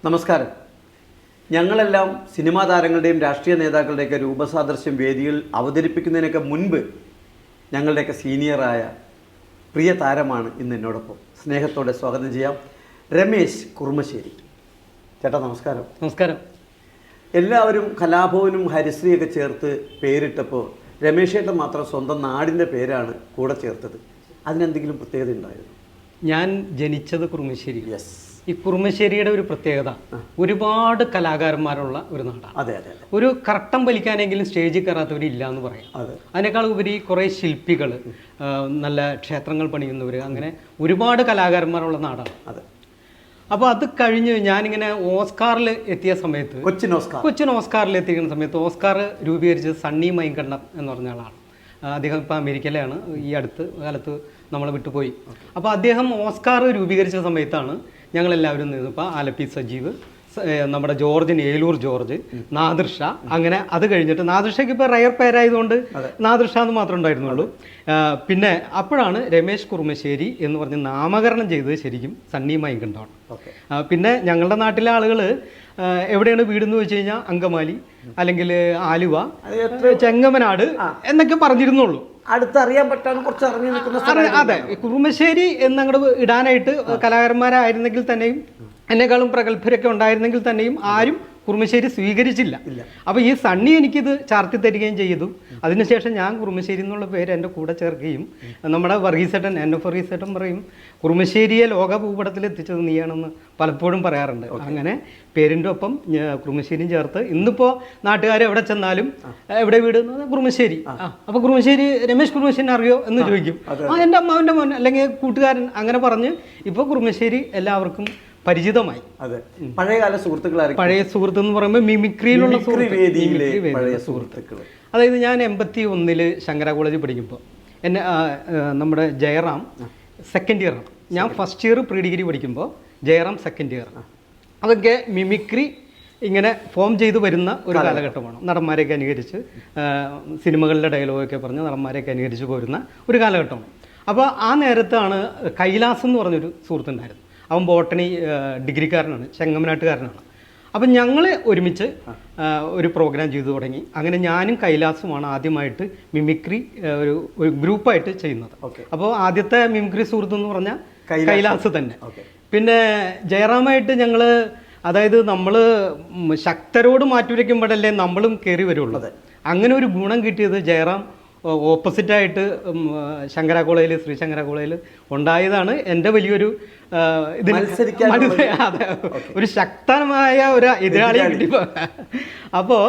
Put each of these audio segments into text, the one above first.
നമസ്കാരം. ഞങ്ങളെല്ലാം സിനിമാ താരങ്ങളുടെയും രാഷ്ട്രീയ നേതാക്കളുടെയൊക്കെ രൂപസാദൃശ്യം വേദിയിൽ അവതരിപ്പിക്കുന്നതിനൊക്കെ മുൻപ് ഞങ്ങളുടെയൊക്കെ സീനിയറായ പ്രിയ താരമാണ് ഇന്ന് എന്നോടൊപ്പം. സ്നേഹത്തോടെ സ്വാഗതം ചെയ്യാം രമേശ് കുറുമശ്ശേരി. ചേട്ടാ നമസ്കാരം. നമസ്കാരം. എല്ലാവരും കലാഭവനും ഹരിശ്രീയൊക്കെ ചേർത്ത് പേരിട്ടപ്പോൾ രമേശ് ചേട്ടൻ മാത്രം സ്വന്തം നാടിൻ്റെ പേരാണ് കൂടെ ചേർത്തത്. അതിനെന്തെങ്കിലും പ്രത്യേകത ഉണ്ടായിരുന്നു? ഞാൻ ജനിച്ചത് കുറുമശ്ശേരി. യെസ്. ഈ കുറുമശ്ശേരിയുടെ ഒരു പ്രത്യേകത ഒരുപാട് കലാകാരന്മാരുള്ള ഒരു നാടാണ്. അതെ അതെ. ഒരു കറക്കം വലിക്കാനെങ്കിലും സ്റ്റേജിൽ കയറാത്തവരില്ല എന്ന് പറയാം. അതിനേക്കാൾ ഉപരി കുറേ ശില്പികൾ, നല്ല ക്ഷേത്രങ്ങൾ പണിയുന്നവർ, അങ്ങനെ ഒരുപാട് കലാകാരന്മാരുള്ള നാടാണ്. അതെ. അപ്പോൾ അത് കഴിഞ്ഞ് ഞാനിങ്ങനെ ഓസ്കാറിൽ എത്തിയ സമയത്ത്, കൊച്ചിൻ ഓസ്കാറിൽ എത്തിക്കുന്ന സമയത്ത് ഓസ്കാർ രൂപീകരിച്ചത് സണ്ണി മൈങ്കണ്ണം എന്ന് പറഞ്ഞ ആളാണ്. അദ്ദേഹം ഇപ്പോൾ അമേരിക്കയിലാണ്, ഈ അടുത്ത് കാലത്ത് നമ്മളെ വിട്ടുപോയി. അപ്പോൾ അദ്ദേഹം ഓസ്കാർ രൂപീകരിച്ച സമയത്താണ് ഞങ്ങളെല്ലാവരും നിന്നത്. ഇപ്പോൾ ആലപ്പി സജീവ്, നമ്മുടെ ഏലൂർ ജോർജ്, നാദിർഷ, അങ്ങനെ അത് കഴിഞ്ഞിട്ട് നാദിർഷയ്ക്ക് ഇപ്പോൾ റയർ പേരായതുകൊണ്ട് നാദിർഷ എന്ന് മാത്രമേ ഉണ്ടായിരുന്നുള്ളൂ. പിന്നെ അപ്പോഴാണ് രമേശ് കുറുമശ്ശേരി എന്ന് പറഞ്ഞ് നാമകരണം ചെയ്തത് ശരിക്കും സണ്ണി മൈങ്കണ്ഠമാണ്. പിന്നെ ഞങ്ങളുടെ നാട്ടിലെ ആളുകൾ എവിടെയാണ് വീടെന്ന് വെച്ച് കഴിഞ്ഞാൽ അങ്കമാലി അല്ലെങ്കിൽ ആലുവ, ചെങ്ങമനാട് എന്നൊക്കെ പറഞ്ഞിരുന്നുള്ളൂ. അടുത്തറിയാൻ പറ്റാൻ കുറച്ച് അറിഞ്ഞു നിൽക്കുന്ന. അതെ, കുറുമശ്ശേരി എന്നങ്ങോട്ട് ഇടാനായിട്ട് കലാകാരന്മാരായിരുന്നെങ്കിൽ തന്നെയും എന്നെക്കാളും പ്രഗത്ഭരൊക്കെ ഉണ്ടായിരുന്നെങ്കിൽ തന്നെയും ആരും കുറുമശ്ശേരി സ്വീകരിച്ചില്ല. അപ്പോൾ ഈ സണ്ണി എനിക്കിത് ചാർത്തി തരികയും ചെയ്തു. അതിനുശേഷം ഞാൻ കുറുമശ്ശേരി എന്നുള്ള പേര് എൻ്റെ കൂടെ ചേർക്കുകയും നമ്മുടെ വർഗീസേട്ടൻ, വർഗീസേട്ടൻ പറയും കുറുമശ്ശേരിയെ ലോക ഭൂപടത്തിൽ എത്തിച്ചത് നീയാണെന്ന് പലപ്പോഴും പറയാറുണ്ട്. അങ്ങനെ പേരിൻ്റെ ഒപ്പം കുറുമശ്ശേരിയും ചേർത്ത് ഇന്നിപ്പോൾ നാട്ടുകാർ എവിടെ ചെന്നാലും എവിടെ വീട് കുറുമശ്ശേരി. അപ്പോൾ കുറുമശ്ശേരി, രമേശ് കുറുമശ്ശേരി അറിയോ എന്ന് ചോദിക്കും. എൻ്റെ അമ്മാവൻ്റെ മോൻ അല്ലെങ്കിൽ കൂട്ടുകാരൻ, അങ്ങനെ പറഞ്ഞ് ഇപ്പോൾ കുറുമശ്ശേരി എല്ലാവർക്കും പരിചിതമായി. അതെ. പഴയകാല സുഹൃത്തുക്കളായിരിക്കും. പഴയ സുഹൃത്ത് എന്ന് പറയുമ്പോൾ മിമിക്രിയിലുള്ള സുഹൃത്തുക്കൾ. അതായത് ഞാൻ 81 ശങ്കര കോളേജിൽ പഠിക്കുമ്പോൾ എന്നെ നമ്മുടെ ജയറാം സെക്കൻഡ് ഇയറാണ്. ഞാൻ ഫസ്റ്റ് ഇയർ പ്രീ ഡിഗ്രി പഠിക്കുമ്പോൾ ജയറാം സെക്കൻഡ് ഇയർ. അതൊക്കെ മിമിക്രി ഇങ്ങനെ ഫോം ചെയ്ത് വരുന്ന ഒരു കാലഘട്ടമാണ്. നടന്മാരെയൊക്കെ അനുകരിച്ച് സിനിമകളിലെ ഡയലോഗൊക്കെ പറഞ്ഞ് നടന്മാരെയൊക്കെ അനുകരിച്ച് പോരുന്ന ഒരു കാലഘട്ടമാണ്. അപ്പോൾ ആ നേരത്താണ് കൈലാസ് എന്ന് പറഞ്ഞൊരു സുഹൃത്തുണ്ടായിരുന്നു. അവൻ ബോട്ടണി ഡിഗ്രിക്കാരനാണ്, ചെങ്ങമനാട്ടുകാരനാണ്. അപ്പം ഞങ്ങൾ ഒരുമിച്ച് ഒരു പ്രോഗ്രാം ചെയ്തു തുടങ്ങി. അങ്ങനെ ഞാനും കൈലാസുമാണ് ആദ്യമായിട്ട് മിമിക്രി ഒരു ഗ്രൂപ്പായിട്ട് ചെയ്യുന്നത്. അപ്പോൾ ആദ്യത്തെ മിമിക്രി സുഹൃത്ത് എന്ന് പറഞ്ഞാൽ കൈലാസ് തന്നെ. പിന്നെ ജയറാമായിട്ട് ഞങ്ങൾ, അതായത് നമ്മൾ ശക്തരോട് മാറ്റുരയ്ക്കുമ്പോഴല്ലേ നമ്മളും കയറി വരുള്ളൂ. അങ്ങനെ ഒരു ഗുണം കിട്ടിയത് ജയറാം ഓപ്പോസിറ്റായിട്ട് ശങ്കര കോളേജിൽ, ശ്രീ ശങ്കര കോളേജിൽ ഉണ്ടായതാണ് എൻ്റെ വലിയൊരു ഒരു ശക്തമായ ഒരു എതിരാളിയെ കിട്ടിയപ്പോൾ. അപ്പോൾ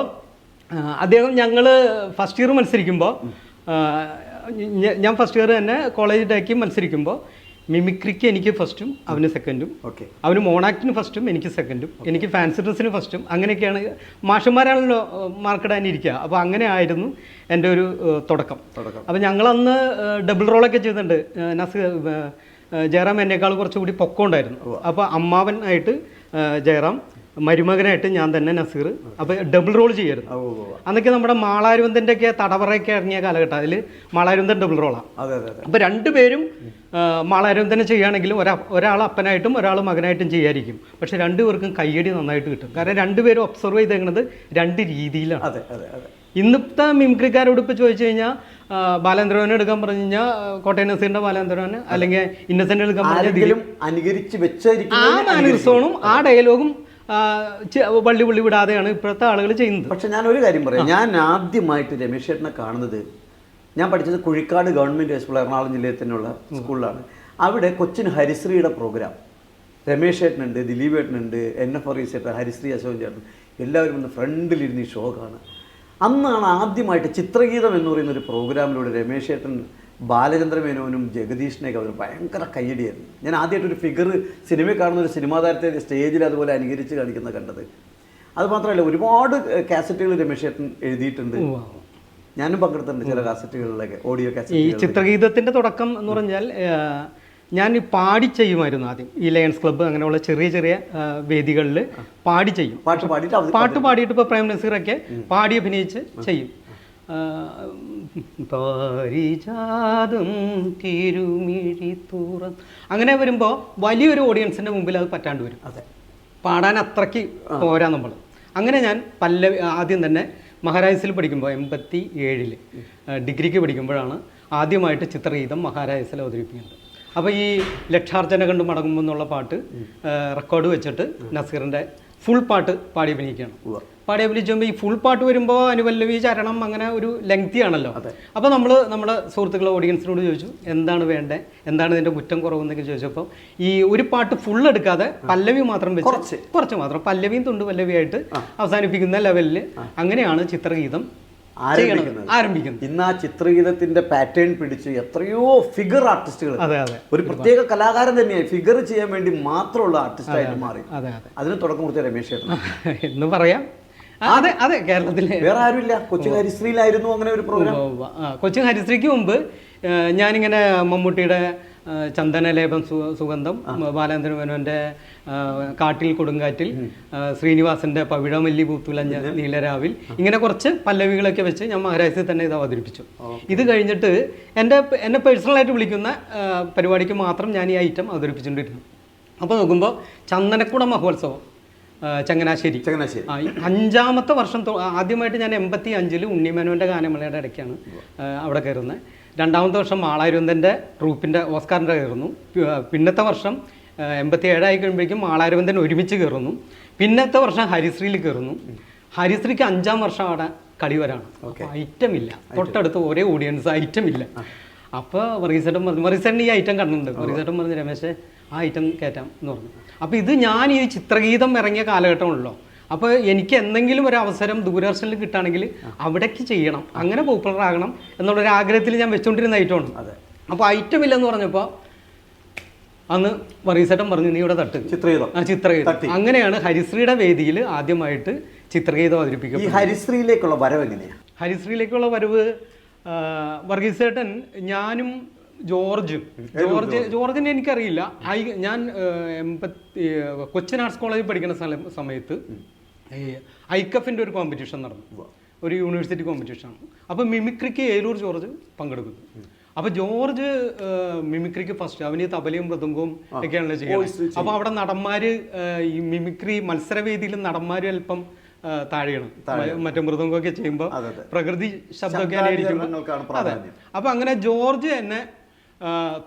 അദ്ദേഹം, ഞങ്ങൾ ഫസ്റ്റ് ഇയർ മത്സരിക്കുമ്പോൾ, ഞാൻ ഫസ്റ്റ് ഇയർ തന്നെ കോളേജിലേക്ക് മത്സരിക്കുമ്പോൾ മിമിക്രിക്ക് എനിക്ക് ഫസ്റ്റും അവന് സെക്കൻഡും, അവന് മോണാക്ടിന് ഫസ്റ്റും എനിക്ക് സെക്കൻഡും, എനിക്ക് ഫാൻസി ഡ്രസ്സിന് ഫസ്റ്റും. അങ്ങനെയൊക്കെയാണ് മാഷന്മാരാണല്ലോ മാർക്കിടാനിരിക്കുക. അപ്പോൾ അങ്ങനെ ആയിരുന്നു എൻ്റെ ഒരു തുടക്കം. അപ്പോൾ ഞങ്ങളന്ന് ഡബിൾ റോളൊക്കെ ചെയ്തിട്ടുണ്ട്. ജയറാം എന്നേക്കാൾ കുറച്ചുകൂടി പൊക്കമുണ്ടായിരുന്നു. അപ്പോൾ അമ്മാവനായിട്ട് ജയറാം, മരുമകനായിട്ട് ഞാൻ തന്നെ നസീർ. അപ്പോൾ ഡബിൾ റോൾ ചെയ്യായിരുന്നു. അന്നൊക്കെ നമ്മുടെ മാളാരുവന്തൻ്റെ ഒക്കെ തടവറയൊക്കെ ഇറങ്ങിയ കാലഘട്ടം. അതിൽ മാളാരുവന്തൻ ഡബിൾ റോളാണ്. അപ്പോൾ രണ്ടുപേരും മാളാരുവന്തനെ ചെയ്യുകയാണെങ്കിലും ഒരാൾ അപ്പനായിട്ടും ഒരാൾ മകനായിട്ടും ചെയ്യായിരിക്കും. പക്ഷെ രണ്ടുപേർക്കും കയ്യടി നന്നായിട്ട് കിട്ടും. കാരണം രണ്ടുപേരും ഒബ്സർവ് ചെയ്തേക്കുന്നത് രണ്ട് രീതിയിലാണ്. ഇന്നത്തെ മിമിക്രിക്കാരോട് ഇപ്പോൾ ചോദിച്ചു കഴിഞ്ഞാൽ ബാലേന്ദ്രനെ എടുക്കാൻ പറഞ്ഞു കഴിഞ്ഞാൽ കോട്ടയം നസീറിന്റെ ബാലേന്ദ്രനെ, അല്ലെങ്കിൽ ഇന്നസെന്റ് എടുക്കാൻ പറഞ്ഞാൽ ആ മാനസോണും ആ ഡയലോഗും വള്ളി വിടാതെയാണ് ഇപ്പോഴത്തെ ആളുകൾ ചെയ്യുന്നത്. പക്ഷെ ഞാൻ ഒരു കാര്യം പറയാം. ഞാൻ ആദ്യമായിട്ട് രമേശ് ചേട്ടനെ കാണുന്നത്, ഞാൻ പഠിച്ചത് കുഴിക്കാട് ഗവൺമെൻറ് ഹൈസ്കൂൾ, എറണാകുളം ജില്ലയിൽ തന്നെയുള്ള സ്കൂളിലാണ്. അവിടെ കൊച്ചിൻ ഹരിശ്രീയുടെ പ്രോഗ്രാം, രമേശ് ചേട്ടനുണ്ട്, ദിലീപ് ചേട്ടനുണ്ട്, വർഗീസേട്ടൻ, ഹരിശ്രീ അശോകൻ ചേട്ടൻ, എല്ലാവരും ഒന്ന് ഫ്രണ്ടിലിരുന്ന് ഈ ഷോ കാണുക. അന്നാണ് ആദ്യമായിട്ട് ചിത്രഗീതം എന്ന് പറയുന്ന ഒരു പ്രോഗ്രാമിലൂടെ രമേശ് ചേട്ടൻ ബാലചന്ദ്ര മേനോനും ജഗദീഷിനെയൊക്കെ അവർ ഭയങ്കര കയ്യടിയായിരുന്നു. ഞാൻ ആദ്യമായിട്ടൊരു ഫിഗർ സിനിമയിൽ കാണുന്ന ഒരു സിനിമാ താരത്തെ സ്റ്റേജിൽ അതുപോലെ അനുകരിച്ച് കാണിക്കുന്ന കണ്ടത്. അതുമാത്രമല്ല, ഒരുപാട് കാസറ്റുകൾ രമേശ് ചേട്ടൻ എഴുതിയിട്ടുണ്ട്. ഞാനും പങ്കെടുത്തിട്ടുണ്ട് ചില കാസറ്റുകളിലൊക്കെ, ഓഡിയോ കാസറ്റ്. ഈ ചിത്രഗീതത്തിൻ്റെ തുടക്കം എന്ന് പറഞ്ഞാൽ ഞാൻ പാടി ചെയ്യുമായിരുന്നു ആദ്യം. ഈ ലയൺസ് ക്ലബ്ബ് അങ്ങനെയുള്ള ചെറിയ ചെറിയ വേദികളിൽ പാടി ചെയ്യും. പാട്ട് പാടിയിട്ട് ഇപ്പോൾ പ്രേം നസീറൊക്കെ പാടി അഭിനയിച്ച് ചെയ്യും. പാരിജാതം തിരുമിഴി തുറ, അങ്ങനെ വരുമ്പോൾ വലിയൊരു ഓഡിയൻസിൻ്റെ മുമ്പിൽ അത് പറ്റാണ്ട് വരും. പാടാൻ അത്രയ്ക്ക് പോരാ നമ്മൾ. അങ്ങനെ ഞാൻ ആദ്യം തന്നെ മഹാരാജസിൽ പഠിക്കുമ്പോൾ 87 ഡിഗ്രിക്ക് പഠിക്കുമ്പോഴാണ് ആദ്യമായിട്ട് ചിത്രഗീതം മഹാരാജസിൽ അവതരിപ്പിക്കുന്നത്. അപ്പോൾ ഈ ലക്ഷാർച്ചന കണ്ട് മടങ്ങുമ്പോൾ എന്നുള്ള പാട്ട് റെക്കോർഡ് വെച്ചിട്ട് നസീറിൻ്റെ ഫുൾ പാട്ട് പാടി അഭിനയിക്കുകയാണ്. പാടി അഭിനയിച്ചുമ്പോൾ ഈ ഫുൾ പാട്ട് വരുമ്പോൾ അനുപല്ലവി ചരണം അങ്ങനെ ഒരു ലെങ്തി ആണല്ലോ. അപ്പോൾ നമ്മൾ നമ്മുടെ സുഹൃത്തുക്കളെ ഓഡിയൻസിനോട് ചോദിച്ചു എന്താണ് വേണ്ടത്, എന്താണ് ഇതിൻ്റെ കുറ്റം കുറവെന്നൊക്കെ ചോദിച്ചപ്പോൾ ഈ ഒരു പാട്ട് ഫുൾ എടുക്കാതെ പല്ലവി മാത്രം വെച്ച് കുറച്ച് മാത്രം പല്ലവിയും തുണ്ട് പല്ലവിയായിട്ട് അവസാനിപ്പിക്കുന്ന ലെവലിൽ അങ്ങനെയാണ് ചിത്രഗീതം ആരംഭിക്കുന്നത്. ഇന്ന് ആ ചിത്രഗീതത്തിന്റെ പാറ്റേൺ പിടിച്ച് എത്രയോ ഫിഗർ ആർട്ടിസ്റ്റുകൾ, ഒരു പ്രത്യേക കലാകാരൻ തന്നെയായി ഫിഗർ ചെയ്യാൻ വേണ്ടി മാത്രമുള്ള ആർട്ടിസ്റ്റായിട്ട് മാറി. അതിന് തുടക്കം കൊടുത്ത രമേശ് ചേട്ടൻ എന്ന് പറയാം. അതെ അതെ, കേരളത്തിലെ വേറെ ആരുമില്ല. കൊച്ചിൻ ഹരിശ്രീയിലായിരുന്നു അങ്ങനെ ഒരു പ്രോഗ്രാം. കൊച്ചിൻ ഹരിശ്രീക്ക് മുമ്പ് ഞാനിങ്ങനെ മമ്മൂട്ടിയുടെ ചന്ദനലേപം സുഗന്ധം, ബാലേന്ദ്ര മേനോന്റെ കാട്ടിൽ കൊടുങ്കാറ്റിൽ, ശ്രീനിവാസന്റെ പവിഴമല്ലി പൂത്തുലഞ്ഞ നീലരാവിൽ, ഇങ്ങനെ കുറച്ച് പല്ലവികളൊക്കെ വെച്ച് ഞാൻ മഹാരാജത്തിൽ തന്നെ ഇത് അവതരിപ്പിച്ചു. ഇത് കഴിഞ്ഞിട്ട് എന്നെ പേഴ്സണലായിട്ട് വിളിക്കുന്ന പരിപാടിക്ക് മാത്രം ഞാൻ ഈ ഐറ്റം അവതരിപ്പിച്ചുകൊണ്ടിരുന്നു. അപ്പോൾ നോക്കുമ്പോൾ ചന്ദനക്കുട മഹോത്സവം ചങ്ങനാശ്ശേരി 5ാമത്തെ വർഷം. ആദ്യമായിട്ട് ഞാൻ 85 ഉണ്ണിമേനോന്റെ ഗാനമേളയുടെ ഇടയ്ക്കാണ് അവിടെ കയറുന്നത്. 2ാമത്തെ വർഷം മാളാരവിന്ദൻ്റെ ട്രൂപ്പിൻ്റെ ഓസ്കാറിൻ്റെ കയറുന്നു. പിന്നത്തെ വർഷം 87 ആയി കഴിയുമ്പോഴേക്കും മാളാരവിന്ദൻ ഒരുമിച്ച് കയറുന്നു. പിന്നത്തെ വർഷം ഹരിശ്രീയിൽ കയറുന്നു. ഹരിശ്രീക്ക് 5ാം വർഷം അവിടെ കളിവരാണ്. ഐറ്റം ഇല്ല, തൊട്ടടുത്ത് ഒരേ ഓഡിയൻസ്, ഐറ്റം ഇല്ല. അപ്പോൾ മറീസേട്ടൻ പറഞ്ഞു, മറീസേട്ടൻ ഈ ഐറ്റം കണ്ടിട്ടുണ്ട്. മറീസേട്ടൻ പറഞ്ഞു രമേശ് ആ ഐറ്റം കയറ്റാം എന്ന് പറഞ്ഞു. അപ്പോൾ ഇത് ഞാൻ ഈ ചിത്രഗീതം ഇറങ്ങിയ കാലഘട്ടമാണല്ലോ. അപ്പോൾ എനിക്ക് എന്തെങ്കിലും ഒരു അവസരം ദൂരദർശനിൽ കിട്ടുകയാണെങ്കിൽ അവിടേക്ക് ചെയ്യണം, അങ്ങനെ പോപ്പുലർ ആകണം എന്നുള്ളൊരു ആഗ്രഹത്തിൽ ഞാൻ വെച്ചുകൊണ്ടിരുന്ന ഐറ്റമാണ്. അപ്പോൾ ഐറ്റം ഇല്ലെന്ന് പറഞ്ഞപ്പോൾ അന്ന് മറീസേട്ടൻ പറഞ്ഞു നീ ഇവിടെ തട്ട് ചിത്രഗീതം. അങ്ങനെയാണ് ഹരിശ്രീയുടെ വേദിയിൽ ആദ്യമായിട്ട് ചിത്രഗീതം അവതരിപ്പിക്കും. ഈ ഹരിശ്രീയിലേക്കുള്ള വരവ് എങ്ങനെയാണ്? ഹരിശ്രീയിലേക്കുള്ള വരവ് വർഗീസേട്ടൻ, ഞാനും ജോർജിനെ എനിക്കറിയില്ല. ഞാൻ കൊച്ചിൻ ആർട്സ് കോളേജിൽ പഠിക്കുന്ന സമയത്ത് ഐക്കഫിൻ്റെ ഒരു കോമ്പറ്റീഷൻ നടന്നു, ഒരു യൂണിവേഴ്സിറ്റി കോമ്പറ്റീഷനാണ്. അപ്പോൾ മിമിക്രിക്ക് ഏലൂർ ജോർജ് പങ്കെടുക്കുന്നു. അപ്പോൾ ജോർജ് മിമിക്രിക്ക് ഫസ്റ്റ്, അവന് തബലയും മൃദംഗവും ഒക്കെയാണല്ലോ ചെയ്യുന്നത്. അപ്പോൾ അവിടെ നടന്മാർ ഈ മിമിക്രി മത്സരവേദിയിൽ നടന്മാർ അല്പം താഴെയാണ്. മറ്റേ മൃദംഗമൊക്കെ ചെയ്യുമ്പോൾ പ്രകൃതി ശബ്ദമൊക്കെ അനുകരിക്കുമ്പോൾ. അതെ. അപ്പോൾ അങ്ങനെ ജോർജ് എന്നെ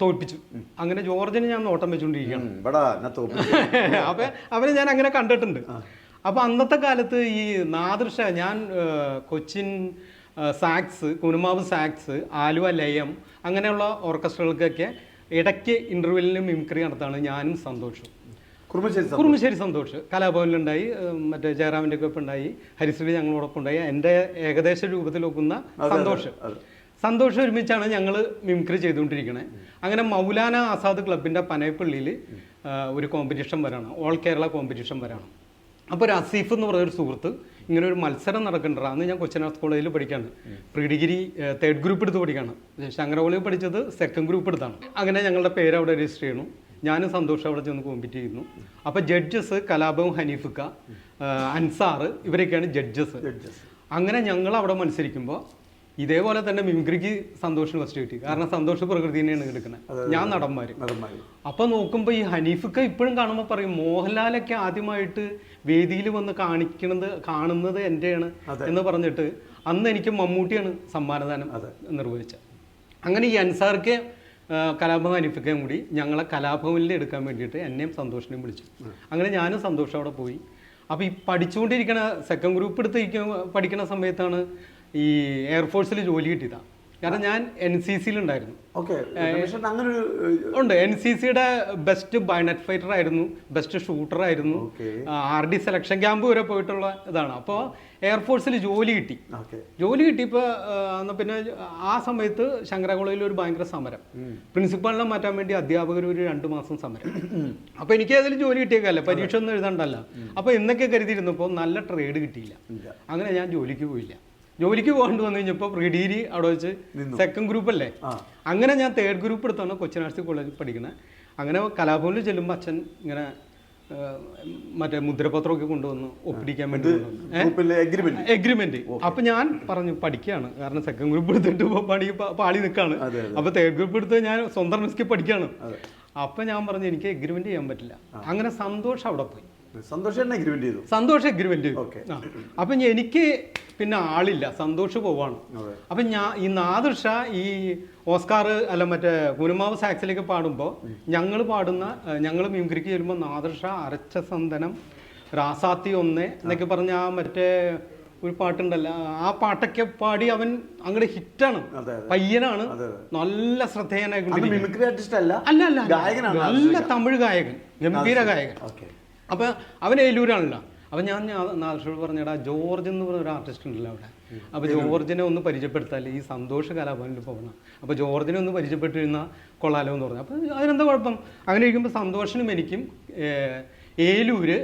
തോൽപ്പിച്ചു. അങ്ങനെ ജോർജിനെ ഞാൻ നോട്ടം വെച്ചുകൊണ്ടിരിക്കുകയാണ്. അപ്പൊ അവരെ ഞാൻ അങ്ങനെ കണ്ടിട്ടുണ്ട്. അപ്പൊ അന്നത്തെ കാലത്ത് ഈ നാദൃശ ഞാൻ കൊച്ചിൻ സാക്സ്, കുനുമാവ് സാക്സ്, ആലുവ ലയം അങ്ങനെയുള്ള ഓർക്കസ്ട്രകൾക്കൊക്കെ ഇടയ്ക്ക് ഇന്റർവെല്ലിന് മിമിക്രി നടത്താണ് ഞാനും സന്തോഷും. കുറുമശ്ശേരി സന്തോഷ് കലാഭവനിലുണ്ടായി, മറ്റേ ജയറാമിൻ്റെ ഒക്കെ ഉണ്ടായി, ഹരിശ്രീ ഞങ്ങളോടൊപ്പം ഉണ്ടായി, എൻ്റെ ഏകദേശ രൂപത്തിൽ ഒക്കുന്ന സന്തോഷം ഒരുമിച്ചാണ് ഞങ്ങൾ മിമിക്രി ചെയ്തുകൊണ്ടിരിക്കണേ. അങ്ങനെ മൗലാന ആസാദ് ക്ലബിൻ്റെ പനയപ്പള്ളിയിൽ ഒരു കോമ്പറ്റീഷൻ വരാണ്, ഓൾ കേരള കോമ്പറ്റീഷൻ വരാണ്. അപ്പോൾ ഒരു അസീഫ് എന്ന് പറഞ്ഞൊരു സുഹൃത്ത് ഇങ്ങനെ ഒരു മത്സരം നടക്കുന്നുണ്ട്. അന്ന് ഞാൻ കൊച്ചിൻ ആർട്സ് കോളേജിൽ പഠിക്കുകയാണ്, പ്രീ ഡിഗ്രി 3rd ഗ്രൂപ്പ് എടുത്ത് പഠിക്കുകയാണ്. ശങ്കര കോളേജിൽ പഠിച്ചത് 2nd ഗ്രൂപ്പ് എടുത്താണ്. അങ്ങനെ ഞങ്ങളുടെ പേര് അവിടെ രജിസ്റ്റർ ചെയ്യണം. ഞാനും സന്തോഷം അവിടെ ചെന്ന് കോമ്പറ്റ് ചെയ്യുന്നു. അപ്പോൾ ജഡ്ജസ് കലാപവും ഹനീഫിക്ക, അൻസാർ ഇവരൊക്കെയാണ് ജഡ്ജസ്. അങ്ങനെ ഞങ്ങൾ അവിടെ മത്സരിക്കുമ്പോൾ ഇതേപോലെ തന്നെ മിമിക്രിക്ക് സന്തോഷിന് ഫസ്റ്റ് കിട്ടി. കാരണം സന്തോഷ് പ്രകൃതിനെയാണ് എടുക്കുന്നത്, ഞാൻ നടന്മാർ. അപ്പോൾ നോക്കുമ്പോൾ ഈ ഹനീഫിക്ക ഇപ്പോഴും കാണുമ്പോൾ പറയും മോഹൻലാലൊക്കെ ആദ്യമായിട്ട് വേദിയിൽ വന്ന് കാണുന്നത് എൻ്റെയാണ് എന്ന് പറഞ്ഞിട്ട് അന്ന് എനിക്ക് മമ്മൂട്ടിയാണ് സമ്മാനദാനം നിർവഹിച്ചത്. അങ്ങനെ ഈ അൻസാർക്ക് കലാഭവൻ ഹനീഫിക്കയും കൂടി ഞങ്ങളെ കലാഭവനിൽ എടുക്കാൻ വേണ്ടിയിട്ട് എന്നെയും സന്തോഷിനെയും വിളിച്ചു. അങ്ങനെ ഞാനും സന്തോഷം അവിടെ പോയി. അപ്പോൾ ഈ പഠിച്ചുകൊണ്ടിരിക്കുന്ന 2nd ഗ്രൂപ്പ് എടുത്ത് പഠിക്കുന്ന സമയത്താണ് ഈ എയർഫോഴ്സിൽ ജോലി കിട്ടിയതാണ്. കാരണം ഞാൻ NCCയിലുണ്ടായിരുന്നു. ഉണ്ട്. NCCയുടെ ബെസ്റ്റ് ബൈനറ്റ് ഫൈറ്റർ ആയിരുന്നു, ബെസ്റ്റ് ഷൂട്ടർ ആയിരുന്നു, RD സെലക്ഷൻ ക്യാമ്പ് വരെ പോയിട്ടുള്ള ഇതാണ്. അപ്പോൾ എയർഫോഴ്സിൽ ജോലി കിട്ടിയപ്പോൾ പിന്നെ ആ സമയത്ത് ശങ്കര കോളേജിൽ ഒരു ഭയങ്കര സമരം, പ്രിൻസിപ്പാളിനെ മാറ്റാൻ വേണ്ടി അധ്യാപകർ ഒരു 2 മാസം സമരം. അപ്പോൾ എനിക്ക് അതിൽ ജോലി കിട്ടിയേക്കല്ല, പരീക്ഷ ഒന്നും എഴുതണ്ടല്ല. അപ്പോൾ എന്നൊക്കെ കരുതിയിരുന്നപ്പോൾ നല്ല ട്രേഡ് കിട്ടിയില്ല. അങ്ങനെ ഞാൻ ജോലിക്ക് പോകേണ്ടി വന്നു കഴിഞ്ഞപ്പോൾ പ്രീ ഡിഗ്രി അവിടെ വെച്ച് 2nd ഗ്രൂപ്പ് അല്ലേ, അങ്ങനെ ഞാൻ 3rd ഗ്രൂപ്പ് എടുത്താണ് കൊച്ചിൻ ആർട്സ് കോളേജിൽ പഠിക്കുന്നത്. അങ്ങനെ കലാഭവനിൽ ചെല്ലുമ്പോൾ അച്ഛൻ ഇങ്ങനെ മറ്റേ മുദ്രപത്രമൊക്കെ കൊണ്ടുവന്ന് ഒപ്പിടിക്കാൻ വേണ്ടി എഗ്രിമെന്റ്. അപ്പൊ ഞാൻ പറഞ്ഞു പഠിക്കുകയാണ്, കാരണം 2nd ഗ്രൂപ്പ് എടുത്തിട്ട് പാളി നിൽക്കാണ്. അപ്പൊ 3rd ഗ്രൂപ്പ് എടുത്ത് ഞാൻ സ്വന്തം റിസ്ക് പഠിക്കുകയാണ്. അപ്പൊ ഞാൻ പറഞ്ഞു എനിക്ക് എഗ്രിമെന്റ് ചെയ്യാൻ പറ്റില്ല. അങ്ങനെ സന്തോഷം അവിടെ പോയി. സന്തോഷം അഗ്രിമെന്റ് ചെയ്തു. സന്തോഷം അഗ്രിമെന്റ് ചെയ്തു. ഓക്കെ. അപ്പം എനിക്ക് പിന്നെ ആളില്ല, സന്തോഷ് പോവാണ്. അപ്പം ഈ നാദിർഷ ഈ ഓസ്കാർ അല്ല മറ്റേ കുനുമാവ് സാക്സിലേക്ക് പാടുമ്പോൾ ഞങ്ങൾ മിമിക്രിക്ക് ചെല്ലുമ്പോൾ നാദിർഷ അരച്ച സന്തനം, രാസാത്തി ഒന്ന് എന്നൊക്കെ പറഞ്ഞ ആ മറ്റേ ഒരു പാട്ടുണ്ടല്ലോ, ആ പാട്ടൊക്കെ പാടി അവൻ അങ്ങോട്ട് ഹിറ്റാണ്. പയ്യനാണ്, നല്ല ശ്രദ്ധേയനായി. അല്ല അല്ല, നല്ല തമിഴ് ഗായകൻ, ഗംഭീര ഗായകൻ. അപ്പൊ അവൻ ഏലൂരാണല്ലോ. അപ്പം ഞാൻ നാദിർഷയോട് പറഞ്ഞടാ, ജോർജ് എന്ന് പറഞ്ഞ ഒരു ആർട്ടിസ്റ്റ് ഉണ്ടല്ലോ അവിടെ, അപ്പോൾ ജോർജിനെ ഒന്ന് പരിചയപ്പെടുത്താൽ ഈ സന്തോഷ് കലാഭവനിൽ പോകണം, അപ്പോൾ ജോർജിനെ ഒന്ന് പരിചയപ്പെട്ടിരുന്ന കൊള്ളാലോ എന്ന് പറഞ്ഞു. അപ്പോൾ അതിനെന്താ കുഴപ്പം? അങ്ങനെ ഇരിക്കുമ്പോൾ സന്തോഷിനും എനിക്കും ഏലൂര്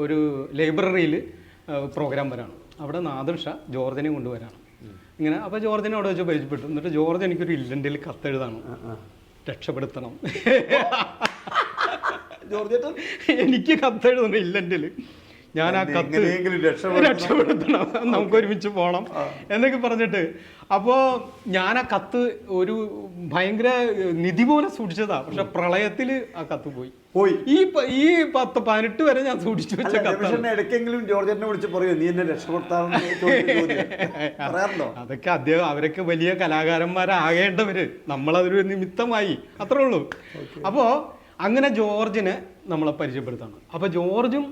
ഒരു ലൈബ്രറിയിൽ പ്രോഗ്രാം വരാണ്. അവിടെ നാദിർഷ ജോർജിനെ കൊണ്ടുവരാണ് ഇങ്ങനെ. അപ്പോൾ ജോർജിനെ അവിടെ വെച്ച് പരിചയപ്പെട്ടു. എന്നിട്ട് ജോർജ് എനിക്കൊരു ഇല്ലൻ്റിൽ കത്തെഴുതാണ്, രക്ഷപ്പെടുത്തണം. എനിക്ക് കത്തെഴുതുന്നുണ്ട് ഇല്ലൻ്റിൽ, ഞാൻ ആ കത്ത് രക്ഷപ്പെടുത്തണം, നമുക്ക് ഒരുമിച്ച് പോകണം എന്നൊക്കെ പറഞ്ഞിട്ട്. അപ്പോൾ ഞാൻ ആ കത്ത് ഒരു ഭയങ്കര നിധി പോലെ സൂക്ഷിച്ചതാ. പക്ഷെ പ്രളയത്തിൽ ആ കത്ത് പോയി. ഈ 18 വരെ ഞാൻ സൂക്ഷിച്ചു വെച്ച കത്ത്. അതൊക്കെ അവരൊക്കെ വലിയ കലാകാരന്മാരാകേണ്ടവര്, നമ്മളതൊരു നിമിത്തമായി, അത്രേ ഉള്ളൂ. അപ്പോൾ അങ്ങനെ ജോർജിനെ നമ്മളെ പരിചയപ്പെടുത്താണ്. അപ്പോൾ ജോർജും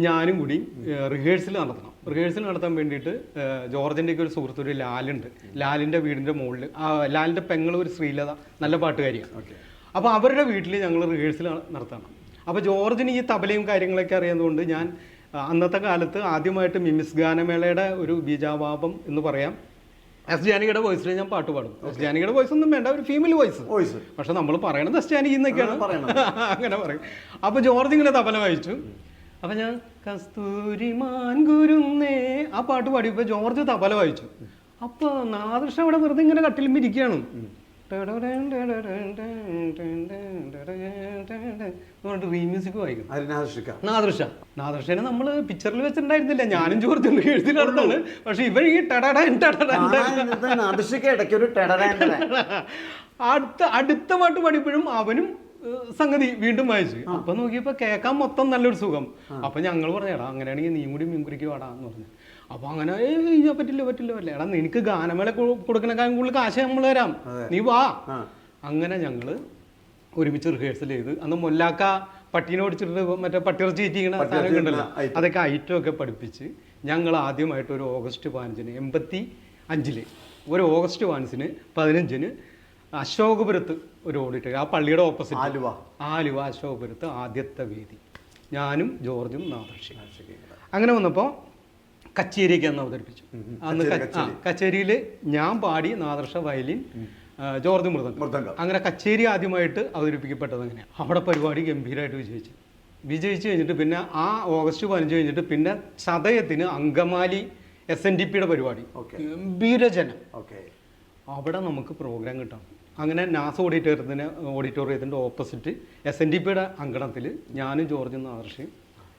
ഞാനും കൂടി റിഹേഴ്സൽ നടത്തണം. റിഹേഴ്സൽ നടത്താൻ വേണ്ടിയിട്ട് ജോർജിൻ്റെയൊക്കെ ഒരു സുഹൃത്ത്, ഒരു ലാലുണ്ട്, ലാലിൻ്റെ വീടിൻ്റെ മുകളിൽ, ലാലിൻ്റെ പെങ്ങൾ ഒരു ശ്രീലത, നല്ല പാട്ടുകാരിയാണ്. അപ്പോൾ അവരുടെ വീട്ടിൽ ഞങ്ങൾ റിഹേഴ്സൽ നടത്തണം. അപ്പോൾ ജോർജിന് ഈ തബലയും കാര്യങ്ങളൊക്കെ അറിയാവുന്നതുകൊണ്ട് ഞാൻ അന്നത്തെ കാലത്ത് ആദ്യമായിട്ട് മിമിസ് ഗാനമേളയുടെ ഒരു ബീജാവാപം എന്ന് പറയാം, എസ് ജാനകിയുടെ വോയിസിൽ ഞാൻ പാട്ട് പാടും. എസ് ജാനകിയുടെ വോയിസ് ഒന്നും വേണ്ട, ഒരു ഫീമെയിൽ വോയിസ്. പക്ഷെ നമ്മൾ പറയണത് എസ് ജാനകി എന്നൊക്കെയാണ്, അങ്ങനെ പറയും. അപ്പോൾ ജോർജ് ഇങ്ങനെ തബല വായിച്ചു. അപ്പം ഞാൻ കസ്തൂരിമാൻ ഗുരുന്നേ ആ പാട്ട് പാടിയപ്പോൾ ജോർജ് തബല വായിച്ചു. അപ്പോൾ നാദിർഷ അവിടെ വെറുതെ ഇങ്ങനെ കട്ടിലും ഇരിക്കുകയാണ്. റീമ്യൂസിക് വായിക്കും നാദിർഷനെ നമ്മൾ പിക്ചറിൽ വെച്ചിട്ടുണ്ടായിരുന്നില്ല, ഞാനും ജോർജും എഴുതി നടന്നാണ്. പക്ഷെ ഇവർ ഈ അടുത്ത പാട്ട് പാടിയപ്പോഴും അവനും സംഗതി വീണ്ടും വായിച്ചു. അപ്പൊ നോക്കിയപ്പോ കേൾക്കാൻ മൊത്തം നല്ലൊരു സുഖം. അപ്പൊ ഞങ്ങൾ പറഞ്ഞേടാ, അങ്ങനെയാണെങ്കിൽ നീ കൂടി മിമിക്രിക്ക് പാടാന്ന് പറഞ്ഞു. അപ്പൊ അങ്ങനെ പറ്റില്ല എടാ, നിനക്ക് ഗാനമേള കൊടുക്കണേക്കാളും കൂടുതൽ കാശ് നമ്മൾ തരാം, നീ വാ. അങ്ങനെ ഞങ്ങള് ഒരുമിച്ച് റിഹേഴ്സൽ ചെയ്ത്, അന്ന് മൊല്ലാക്ക പട്ടീനെ ഓടിച്ചിട്ട് മറ്റേ പട്ടിറച്ചി ചീറ്റിങ്ങനെ സാധനമൊക്കെ ഉണ്ടല്ലോ, അതൊക്കെ ഐറ്റമൊക്കെ പഠിപ്പിച്ച് ഞങ്ങൾ ആദ്യമായിട്ട് ഒരു ഓഗസ്റ്റ് 15 85 ഒരു ഓഗസ്റ്റ് 15 അശോകപുരത്ത് ഒരു ഓഡിറ്റോറിയം, ആ പള്ളിയുടെ ഓപ്പോസിറ്റ് ആലുവ അശോകപുരത്ത് ആദ്യത്തെ വേദി, ഞാനും ജോർജും നാദിർഷയും. അങ്ങനെ വന്നപ്പോൾ കച്ചേരിക്ക് അന്ന് അവതരിപ്പിച്ചു. അന്ന് കച്ചേരിയിൽ ഞാൻ പാടി, നാദിർഷ വയലിൻ, ജോർജ് മൃദംഗം. അങ്ങനെ കച്ചേരി ആദ്യമായിട്ട് അവതരിപ്പിക്കപ്പെട്ടത് അങ്ങനെയാണ്. അവിടെ പരിപാടി ഗംഭീരമായിട്ട് വിജയിച്ചു കഴിഞ്ഞിട്ട് പിന്നെ ആ ഓഗസ്റ്റ് 15 കഴിഞ്ഞിട്ട് പിന്നെ ചതയത്തിന് അങ്കമാലി SNDPയുടെ പരിപാടി, ഗംഭീരജനം. അവിടെ നമുക്ക് പ്രോഗ്രാം കിട്ടാം. അങ്ങനെ നാസ് ഓഡിറ്റോറിയത്തിൻ്റെ ഓപ്പോസിറ്റ് SNDPയുടെ അങ്കണത്തിൽ ഞാനും ജോർജും നാദിർഷയും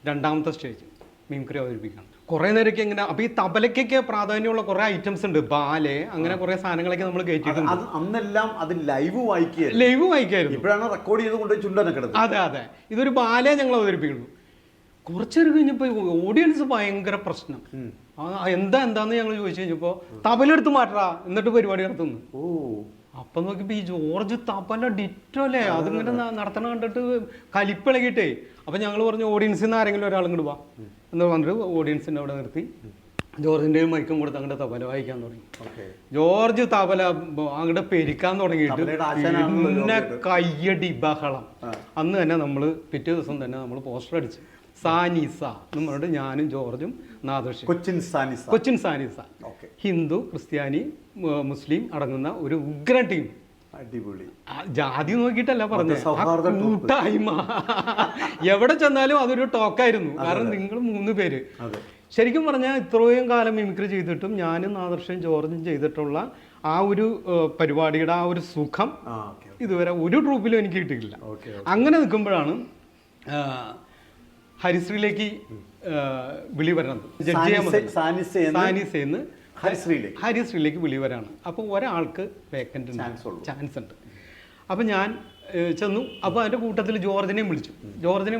രണ്ടാമത്തെ സ്റ്റേജ് മിമിക്രി അവതരിപ്പിക്കുകയാണ്. കുറേ നേരമൊക്കെ ഇങ്ങനെ. അപ്പോൾ ഈ തബലയ്ക്കൊക്കെ പ്രാധാന്യമുള്ള കുറേ ഐറ്റംസ് ഉണ്ട്, ബാലെ, അങ്ങനെ കുറേ സാധനങ്ങളൊക്കെ നമ്മൾ കയറ്റിയിട്ടുണ്ട്. അന്നെല്ലാം അത് ലൈവ് വായിക്കായിരുന്നു. ഇപ്പോഴാണ് റെക്കോർഡ് ചെയ്തുകൊണ്ട് ചുണ്ടനൊക്കെ. അതെ, ഇതൊരു ബാലെ ഞങ്ങൾ അവതരിപ്പിക്കുന്നു. കുറച്ചേരം കഴിഞ്ഞപ്പോൾ ഓഡിയൻസ് ഭയങ്കര പ്രശ്നം. എന്താന്ന് ഞങ്ങൾ ചോദിച്ചു കഴിഞ്ഞപ്പോൾ തബലെടുത്ത് മാറ്റാ എന്നിട്ട് പരിപാടി നടത്തുന്നു. അപ്പൊ നോക്കിയപ്പോ ഈ ജോർജ് തബല ഡിറ്റോ അല്ലേ, അതിങ്ങനെ നടത്തണ കണ്ടിട്ട് കലിപ്പിളകിയിട്ടേ. അപ്പൊ ഞങ്ങൾ പറഞ്ഞു, ഓഡിയൻസിൽ നിന്ന് ആരെങ്കിലും ഒരാൾ ഇങ്ങോട്ട് വാ എന്ന് പറഞ്ഞിട്ട് ഓഡിയൻസിൻ്റെ അവിടെ നിർത്തി ജോർജിൻ്റെ മൈക്കും കൊടുത്ത് അങ്ങോട്ട് തബല വായിക്കാൻ തുടങ്ങി. ജോർജ് തബല അങ്ങോട്ട് പെരിക്കാൻ തുടങ്ങിയിട്ട് പിന്നെ കയ്യടി ബഹളം. അന്ന് തന്നെ നമ്മൾ പിറ്റേ ദിവസം തന്നെ നമ്മൾ പോസ്റ്റർ അടിച്ചു, സാനിസ എന്ന് പറഞ്ഞിട്ട് ഞാനും ജോർജും നാദിർഷയും. കൊച്ചിൻ സാനിസ ഹിന്ദു, ക്രിസ്ത്യാനി, മുസ്ലിം അടങ്ങുന്ന ഒരു ഉഗ്ര ടീം. അടിപൊളി. ജാതി നോക്കിയിട്ടല്ല പറഞ്ഞത്, കൂട്ടായ്മ. എവിടെ ചെന്നാലും അതൊരു ടോക്കായിരുന്നു. കാരണം നിങ്ങൾ 3 പേര്. ശരിക്കും പറഞ്ഞാൽ ഇത്രയും കാലം മിമിക്രി ചെയ്തിട്ടും ഞാനും നാദിർഷയും ജോർജും ചെയ്തിട്ടുള്ള ആ ഒരു പരിപാടിയുടെ ആ ഒരു സുഖം ഇതുവരെ ഒരു ട്രൂപ്പിലും എനിക്ക് കിട്ടിയിട്ടില്ല. അങ്ങനെ നിൽക്കുമ്പോഴാണ് ഹരിശ്രീയിലേക്ക് വിളി വരണത്. സാനിസേന്ന് ഹരിശ്രീയിലേക്ക് വിളി വരാണ്. അപ്പോൾ ഒരാൾക്ക് വേക്കൻ്റ് ചാൻസ് ഉണ്ട്. അപ്പോൾ ഞാൻ ചെന്നു. അപ്പോൾ അതിൻ്റെ കൂട്ടത്തിൽ ജോർജിനെയും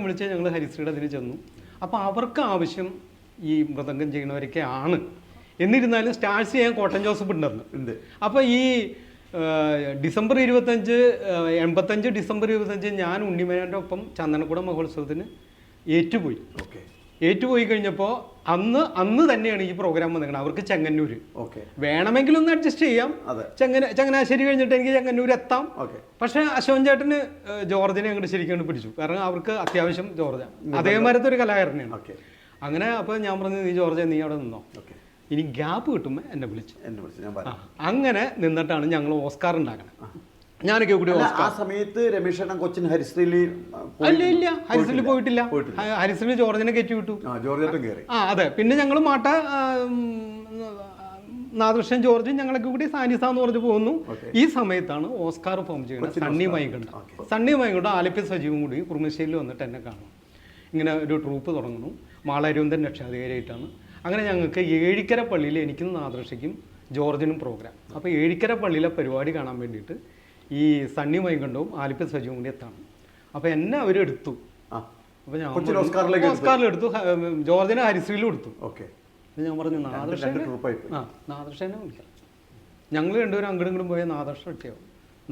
വിളിച്ച് ഞങ്ങൾ ഹരിശ്രീയുടെ അതിന് ചെന്നു. അപ്പോൾ അവർക്ക് ആവശ്യം ഈ മൃദംഗം ചെയ്യുന്നവരൊക്കെ ആണ്. എന്നിരുന്നാലും സ്റ്റാർട്സ് ചെയ്യാൻ കോട്ടൻ ജോസഫ് ഉണ്ടായിരുന്നു. അപ്പോൾ ഈ ഡിസംബർ 25 85 ഡിസംബർ 25 ഞാൻ ഉണ്ണിമേനോൻ്റെ ഒപ്പം ചന്ദനക്കുട മഹോത്സവത്തിന് ഏറ്റുപോയി കഴിഞ്ഞപ്പോൾ അന്ന് തന്നെയാണ് ഈ പ്രോഗ്രാം വന്നിരിക്കുന്നത്. അവർക്ക് ചെങ്ങന്നൂർ വേണമെങ്കിൽ ഒന്ന് അഡ്ജസ്റ്റ് ചെയ്യാം, ചങ്ങനാശ്ശേരി കഴിഞ്ഞിട്ട് എനിക്ക് ചെങ്ങന്നൂർ എത്താം. പക്ഷേ അശോകൻ ചേട്ടന് ജോർജിനെ അങ്ങോട്ട് ശരിക്കും പിടിച്ചു. കാരണം അവർക്ക് അത്യാവശ്യം ജോർജ് അതേമാരത്തെ ഒരു കലാകാരനാണ്. അങ്ങനെ അപ്പോൾ ഞാൻ പറഞ്ഞു, നീ ജോർജ് നീ അവിടെ നിന്നോ, ഇനി ഗ്യാപ്പ് കിട്ടുമ്പോൾ എന്നെ വിളിച്ചു. അങ്ങനെ നിന്നിട്ടാണ് ഞങ്ങൾ ഓസ്കാർ ഉണ്ടാക്കണത്. ഞാനൊക്കെ കൂടി ആ സമയത്ത് രമേശ് കൊച്ചിൻ ഹരിശ്രീയിൽ ഇല്ല ഹരിശ്രീയിൽ പോയിട്ടില്ല. ഹരിശ്രീയിൽ ജോർജിനെ കയറ്റി വിട്ടു. അതെ. പിന്നെ ഞങ്ങൾ മാട്ട നാദൃശ്യൻ ജോർജ് ഞങ്ങളൊക്കെ കൂടി സാനിസ എന്ന് പറഞ്ഞ് പോകുന്നു. ഈ സമയത്താണ് ഓസ്കാർ ഫോം ചെയ്യുന്നത്. സണ്ണി മൈങ്കണ്ട ആലപ്പി സജീവും കൂടി കുറുമശ്ശേരിയിൽ വന്നിട്ട് എന്നെ കാണും. ഇങ്ങനെ ഒരു ട്രൂപ്പ് തുടങ്ങുന്നു. മാളരൂന്തൻ രക്ഷാധികാരിയായിട്ടാണ്. അങ്ങനെ ഞങ്ങൾക്ക് ഏഴിക്കര പള്ളിയിൽ എനിക്കും നാദൃശ്യക്കും ജോർജിനും പ്രോഗ്രാം. അപ്പോൾ ഏഴിക്കര പള്ളിയിലെ പരിപാടി കാണാൻ വേണ്ടിയിട്ട് ഈ സണ്ണി മൈങ്കണ്ടവും ആലപ്പി സജീവും കൂടി എത്താണ്. അപ്പോൾ എന്നെ അവരെടുത്തു. അപ്പോൾ ഞാൻ ഓസ്കാറിലെടുത്തു, ജോർജിനെ ഹരിശ്രീയിലും എടുത്തു. ഞാൻ പറഞ്ഞു, നാദർശനെ വിളിക്കാം. ഞങ്ങൾ രണ്ടുപേരും അങ്ങോട്ടും പോയ നാദർശ ഒറ്റയാവും,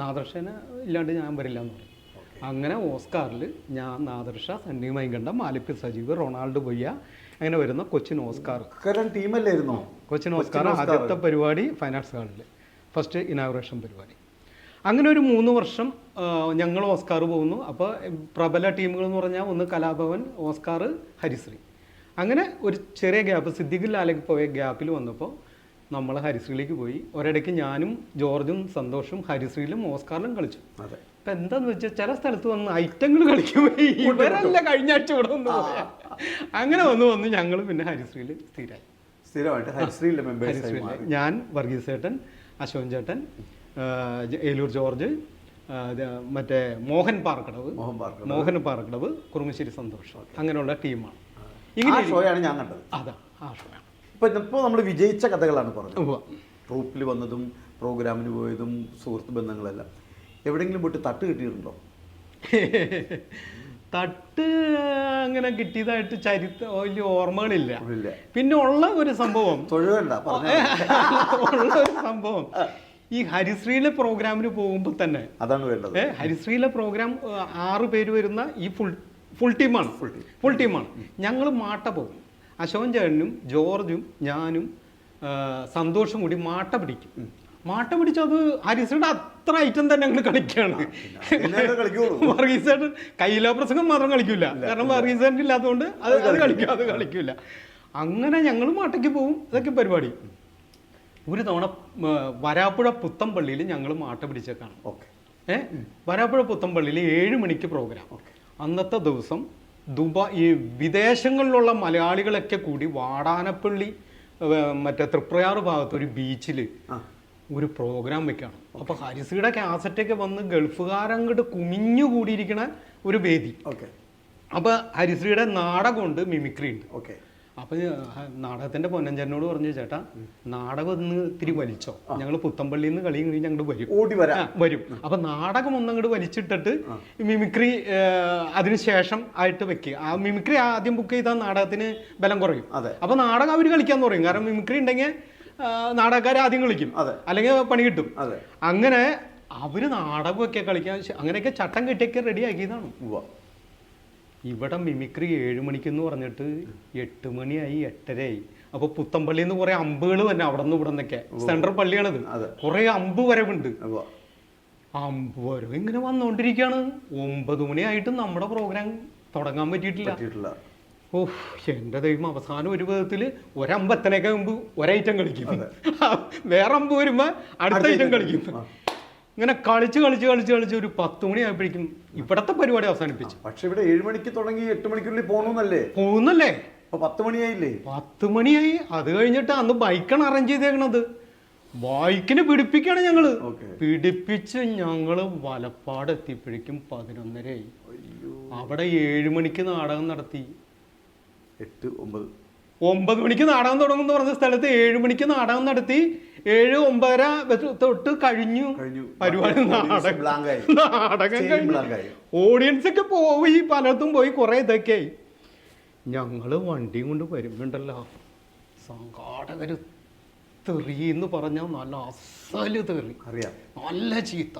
നാദർശനെ ഇല്ലാണ്ട് ഞാൻ വരില്ല എന്ന് പറയും. അങ്ങനെ ഓസ്കാറിൽ ഞാൻ, നാദർശ, സണ്ണി മൈങ്കണ്ടം, ആലപ്പി സജീവ്, റൊണാൾഡോ ബൊയ്യ, അങ്ങനെ വരുന്ന കൊച്ചിൻ ഓസ്കാർ ടീമല്ലായിരുന്നോ? കൊച്ചിൻ ഓസ്കാർ ആദ്യത്തെ പരിപാടി ഫൈൻ ആർട്സ് ഹാളിൽ ഫസ്റ്റ് ഇനാഗുറേഷൻ പരിപാടി. അങ്ങനെ ഒരു 3 വർഷം ഞങ്ങൾ ഓസ്കാർ പോകുന്നു. അപ്പോൾ പ്രബല ടീമുകൾ എന്ന് പറഞ്ഞാൽ ഒന്ന് കലാഭവൻ, ഓസ്കാർ, ഹരിശ്രീ. അങ്ങനെ ഒരു ചെറിയ ഗ്യാപ്പ്, സിദ്ദിഖ് ലാലേക്ക് പോയ ഗ്യാപ്പിൽ വന്നപ്പോൾ നമ്മൾ ഹരിശ്രീയിലേക്ക് പോയി. ഒരിടയ്ക്ക് ഞാനും ജോർജും സന്തോഷും ഹരിശ്രീയിലും ഓസ്കാറിലും കളിച്ചു. അപ്പം എന്താന്ന് വെച്ചാൽ ചില സ്ഥലത്ത് വന്ന് ഐറ്റങ്ങൾ കളിക്കുമ്പോൾ ഇവരല്ല കഴിഞ്ഞ ആഴ്ച ഇവിടെ വന്ന് പോയാൽ അങ്ങനെ വന്ന് ഞങ്ങൾ പിന്നെ ഹരിശ്രീയിൽ സ്ഥിരമായിട്ട് ഹരിശ്രീയിൽ ഞാൻ, വർഗീസ് ചേട്ടൻ, അശോകൻ ചേട്ടൻ, ഏലൂർ ജോർജ്, മറ്റേ മോഹൻ പാറക്കടവ്, കുറുമശ്ശേരി സന്തോഷം, അങ്ങനെയുള്ള ടീമാണ്. ഇങ്ങനെ ഷോയാണ് ഞാൻ കണ്ടത്. അതാ ആ ഷോയാണ്. ഇപ്പോൾ നമ്മൾ വിജയിച്ച കഥകളാണ് പറഞ്ഞത്. ട്രൂപ്പിൽ വന്നതും പ്രോഗ്രാമിന് പോയതും സുഹൃത്ത് ബന്ധങ്ങളെല്ലാം. എവിടെയെങ്കിലും പോയിട്ട് തട്ട് കിട്ടിയിട്ടുണ്ടോ? തട്ട് അങ്ങനെ കിട്ടിയതായിട്ട് വലിയ ഓർമ്മകളില്ല. പിന്നെ ഉള്ള ഒരു സംഭവം ഈ ഹരിശ്രീയിലെ പ്രോഗ്രാമിന് പോകുമ്പോൾ തന്നെ അതാണ് വേണ്ടത്. ഹരിശ്രീയിലെ പ്രോഗ്രാം 6 പേര് വരുന്ന ഈ ഫുൾ ടീമാണ്. ഞങ്ങൾ മാട്ട പോകും. അശോകൻ ചേട്ടനും ജോർജും ഞാനും സന്തോഷം കൂടി മാട്ട പിടിച്ചു. അത് ഹരിശ്രീയുടെ അത്ര ഐറ്റം തന്നെ ഞങ്ങൾ കളിക്കുകയാണ്. വർഗീസ് ചേട്ടൻ കയ്യിലോ പ്രസംഗം മാത്രം കളിക്കില്ല, കാരണം വർഗീസ് ചേട്ടൻ ഇല്ലാത്തതുകൊണ്ട് അത് കളിക്കില്ല. അങ്ങനെ ഞങ്ങൾ മാട്ടയ്ക്ക് പോകും. ഇതൊക്കെ പരിപാടി. ഒരു തവണ വരാപ്പുഴ പുത്തമ്പള്ളിയിൽ ഞങ്ങൾ മാട്ട പിടിച്ചേക്കാണ്. വരാപ്പുഴ പുത്തമ്പള്ളിയിൽ 7 മണിക്ക് പ്രോഗ്രാം. അന്നത്തെ ദിവസം ഈ വിദേശങ്ങളിലുള്ള മലയാളികളൊക്കെ കൂടി വാടാനപ്പള്ളി മറ്റേ തൃപ്രയാർ ഭാഗത്ത് ഒരു ബീച്ചിൽ ഒരു പ്രോഗ്രാം വെക്കുകയാണ്. അപ്പോൾ ഹരിശ്രീയുടെ കാസറ്റൊക്കെ വന്ന് ഗൾഫുകാരങ്ങോട്ട് കുമിഞ്ഞുകൂടിയിരിക്കണ ഒരു വേദി. അപ്പോൾ ഹരിശ്രീയുടെ നാടകമുണ്ട്, മിമിക്രി ഉണ്ട്. അപ്പം നാടകത്തിൻ്റെ പൊന്നഞ്ചേട്ടനോട് പറഞ്ഞു, ചേട്ടാ നാടകം ഒന്ന് ഇത്തിരി വലിച്ചോ, ഞങ്ങൾ പുത്തമ്പള്ളിയിൽ നിന്ന് കളി കഴിഞ്ഞ് അങ്ങോട്ട് വരും. അപ്പം നാടകം ഒന്നങ്ങോട്ട് വലിച്ചിട്ടിട്ട് മിമിക്രി അതിന് ശേഷം ആയിട്ട് വെക്കുക. ആ മിമിക്രി ആദ്യം ബുക്ക് ചെയ്താൽ നാടകത്തിന് ബലം കുറയും. അപ്പം നാടകം അവർ കളിക്കാന്ന് പറയും. കാരണം മിമിക്രി ഉണ്ടെങ്കിൽ നാടകക്കാർ ആദ്യം കളിക്കും, അല്ലെങ്കിൽ പണി കിട്ടും. അങ്ങനെ അവർ നാടകമൊക്കെ കളിക്കാൻ അങ്ങനെയൊക്കെ ചട്ടം കെട്ടിയൊക്കെ റെഡി ആക്കിയതാണ്. ഇവിടെ മിമിക്രി 7 മണിക്കെന്ന് പറഞ്ഞിട്ട് 8 മണിയായി, 8:30 അപ്പോൾ പുത്തമ്പള്ളിയിൽ നിന്ന് കുറേ അമ്പുകൾ തന്നെ അവിടെ നിന്ന് ഇവിടെ നിന്നൊക്കെ. സെൻട്രൽ പള്ളിയാണത്, കുറേ അമ്പ് വരവുണ്ട്. അമ്പ് വരവ് ഇങ്ങനെ വന്നുകൊണ്ടിരിക്കുകയാണ്. 9 മണിയായിട്ടും നമ്മുടെ പ്രോഗ്രാം തുടങ്ങാൻ പറ്റിയിട്ടില്ല. ഓഹ് എൻ്റെ ദൈവം, അവസാനം ഒരു വിധത്തിൽ ഒരമ്പ് എത്തനേക്കാൾ മുമ്പ് ഒരൈറ്റം കളിക്കും, വേറെ അമ്പ് വരുമ്പോൾ അടുത്ത ഐറ്റം കളിക്കും. ഇങ്ങനെ കളിച്ച് ഒരു 10 മണിയായപ്പോഴേക്കും ഇവിടത്തെ പരിപാടി അവസാനിപ്പിച്ചു. പക്ഷെ ഇവിടെ 7 മണിക്ക് തുടങ്ങി 8 മണിക്കുള്ളിൽ പോകുന്നല്ലേ? 10 മണിയായില്ലേ? 10 മണിയായി. അത് കഴിഞ്ഞിട്ട് അന്ന് ബൈക്കാണ് അറേഞ്ച് ചെയ്തേക്കണത്. ബൈക്കിന് പിടിപ്പിക്കാണ് ഞങ്ങള്. പിടിപ്പിച്ച് ഞങ്ങള് വലപ്പാട് എത്തിയപ്പോഴേക്കും 11:30 ആയി. അവിടെ 7 മണിക്ക് നാടകം നടത്തി. 8, 9 9 മണിക്ക് നാടകം തുടങ്ങുമെന്ന് പറഞ്ഞ സ്ഥലത്ത് 7 മണിക്ക് നാടകം നടത്തി 7-9:30 തൊട്ട് കഴിഞ്ഞു പരിപാടി. നാടകം കഴിഞ്ഞു. ഓഡിയൻസ് ഒക്കെ പോയി, പലയിടത്തും പോയി, കുറെ ഇതൊക്കെ ആയി. ഞങ്ങള് വണ്ടിയും കൊണ്ട് വരുന്നുണ്ടല്ലോ, സംഘാടകര് തെറി എന്ന് പറഞ്ഞാൽ നല്ല അസല് തെറി, അറിയാം, നല്ല ചീത്ത.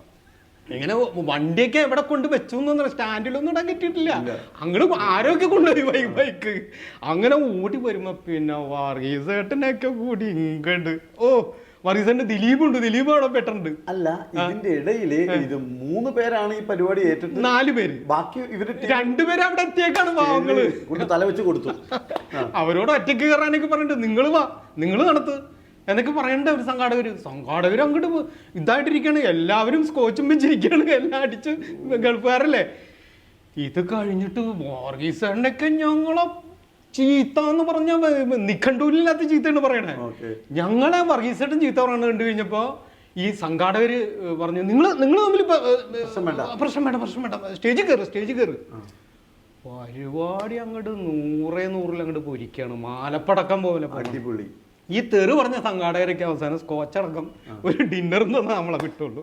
ഇങ്ങനെ വണ്ടിയൊക്കെ എവിടെ കൊണ്ട് വെച്ചു എന്ന് സ്റ്റാൻഡിലൊന്നും ഇടാൻ കിട്ടിയിട്ടില്ല. അങ്ങോട്ട് ആരൊക്കെ കൊണ്ടുപോയി ബൈക്ക്. അങ്ങനെ ഓടി വരുമ്പോ പിന്നെ വർഗീസേട്ടനൊക്കെ കൂടി ഇങ്ങണ്ട്. ഓ, വർഗീസേട്ടന് ദിലീപ് അവിടെ പെട്ടുണ്ട്. അല്ല, ഇതിന്റെ ഇടയില് ഇത് 3 പേരാണ് ഈ പരിപാടി ഏറ്റെടുത്ത്. 4 പേര്, ബാക്കി ഇവര് 2 പേര് അവിടെ എത്തിയേക്കാണ് പാവങ്ങള്. തല വെച്ച് കൊടുത്തു. അവരോട് ഒറ്റയ്ക്ക് കയറാനൊക്കെ പറഞ്ഞിട്ട് നിങ്ങൾ വാ, നിങ്ങൾ നടത്ത് എന്നൊക്കെ പറയണ്ട. ഒരു സംഘാടകർ അങ്ങോട്ട് ഇതായിട്ടിരിക്കുകയാണ്, എല്ലാവരും സ്കോച്ചും വെച്ചിരിക്കുകയാണ്, എല്ലാം അടിച്ച് ഗൾഫുകാരല്ലേ. ഇത് കഴിഞ്ഞിട്ട് വർഗീസേട്ടനൊക്കെ ഞങ്ങളെ ചീത്ത എന്ന് പറഞ്ഞാൽ നിഘണ്ടൂരില്ലാത്ത ചീത്തയാണ് പറയണേ. ഞങ്ങളെ വർഗീസേട്ടൻ ചീത്ത പറയണത് കണ്ടു കഴിഞ്ഞപ്പോ ഈ സംഘാടകര് പറഞ്ഞു, നിങ്ങൾ തമ്മിൽ പ്രശ്നം വേണ്ട, സ്റ്റേജിൽ കയറ്. പരിപാടി അങ്ങോട്ട് 100 അങ്ങോട്ട് പൊരിക്കാണ്, മാലപ്പടക്കം പോലെ. അടിപൊളി. ഈ തെറി പറഞ്ഞ സംഘാടകരൊക്കെ അവസാനം സ്കോച്ചടക്കം ഒരു ഡിന്നറിൽ നിന്ന് നമ്മളെ വിട്ടുള്ളൂ.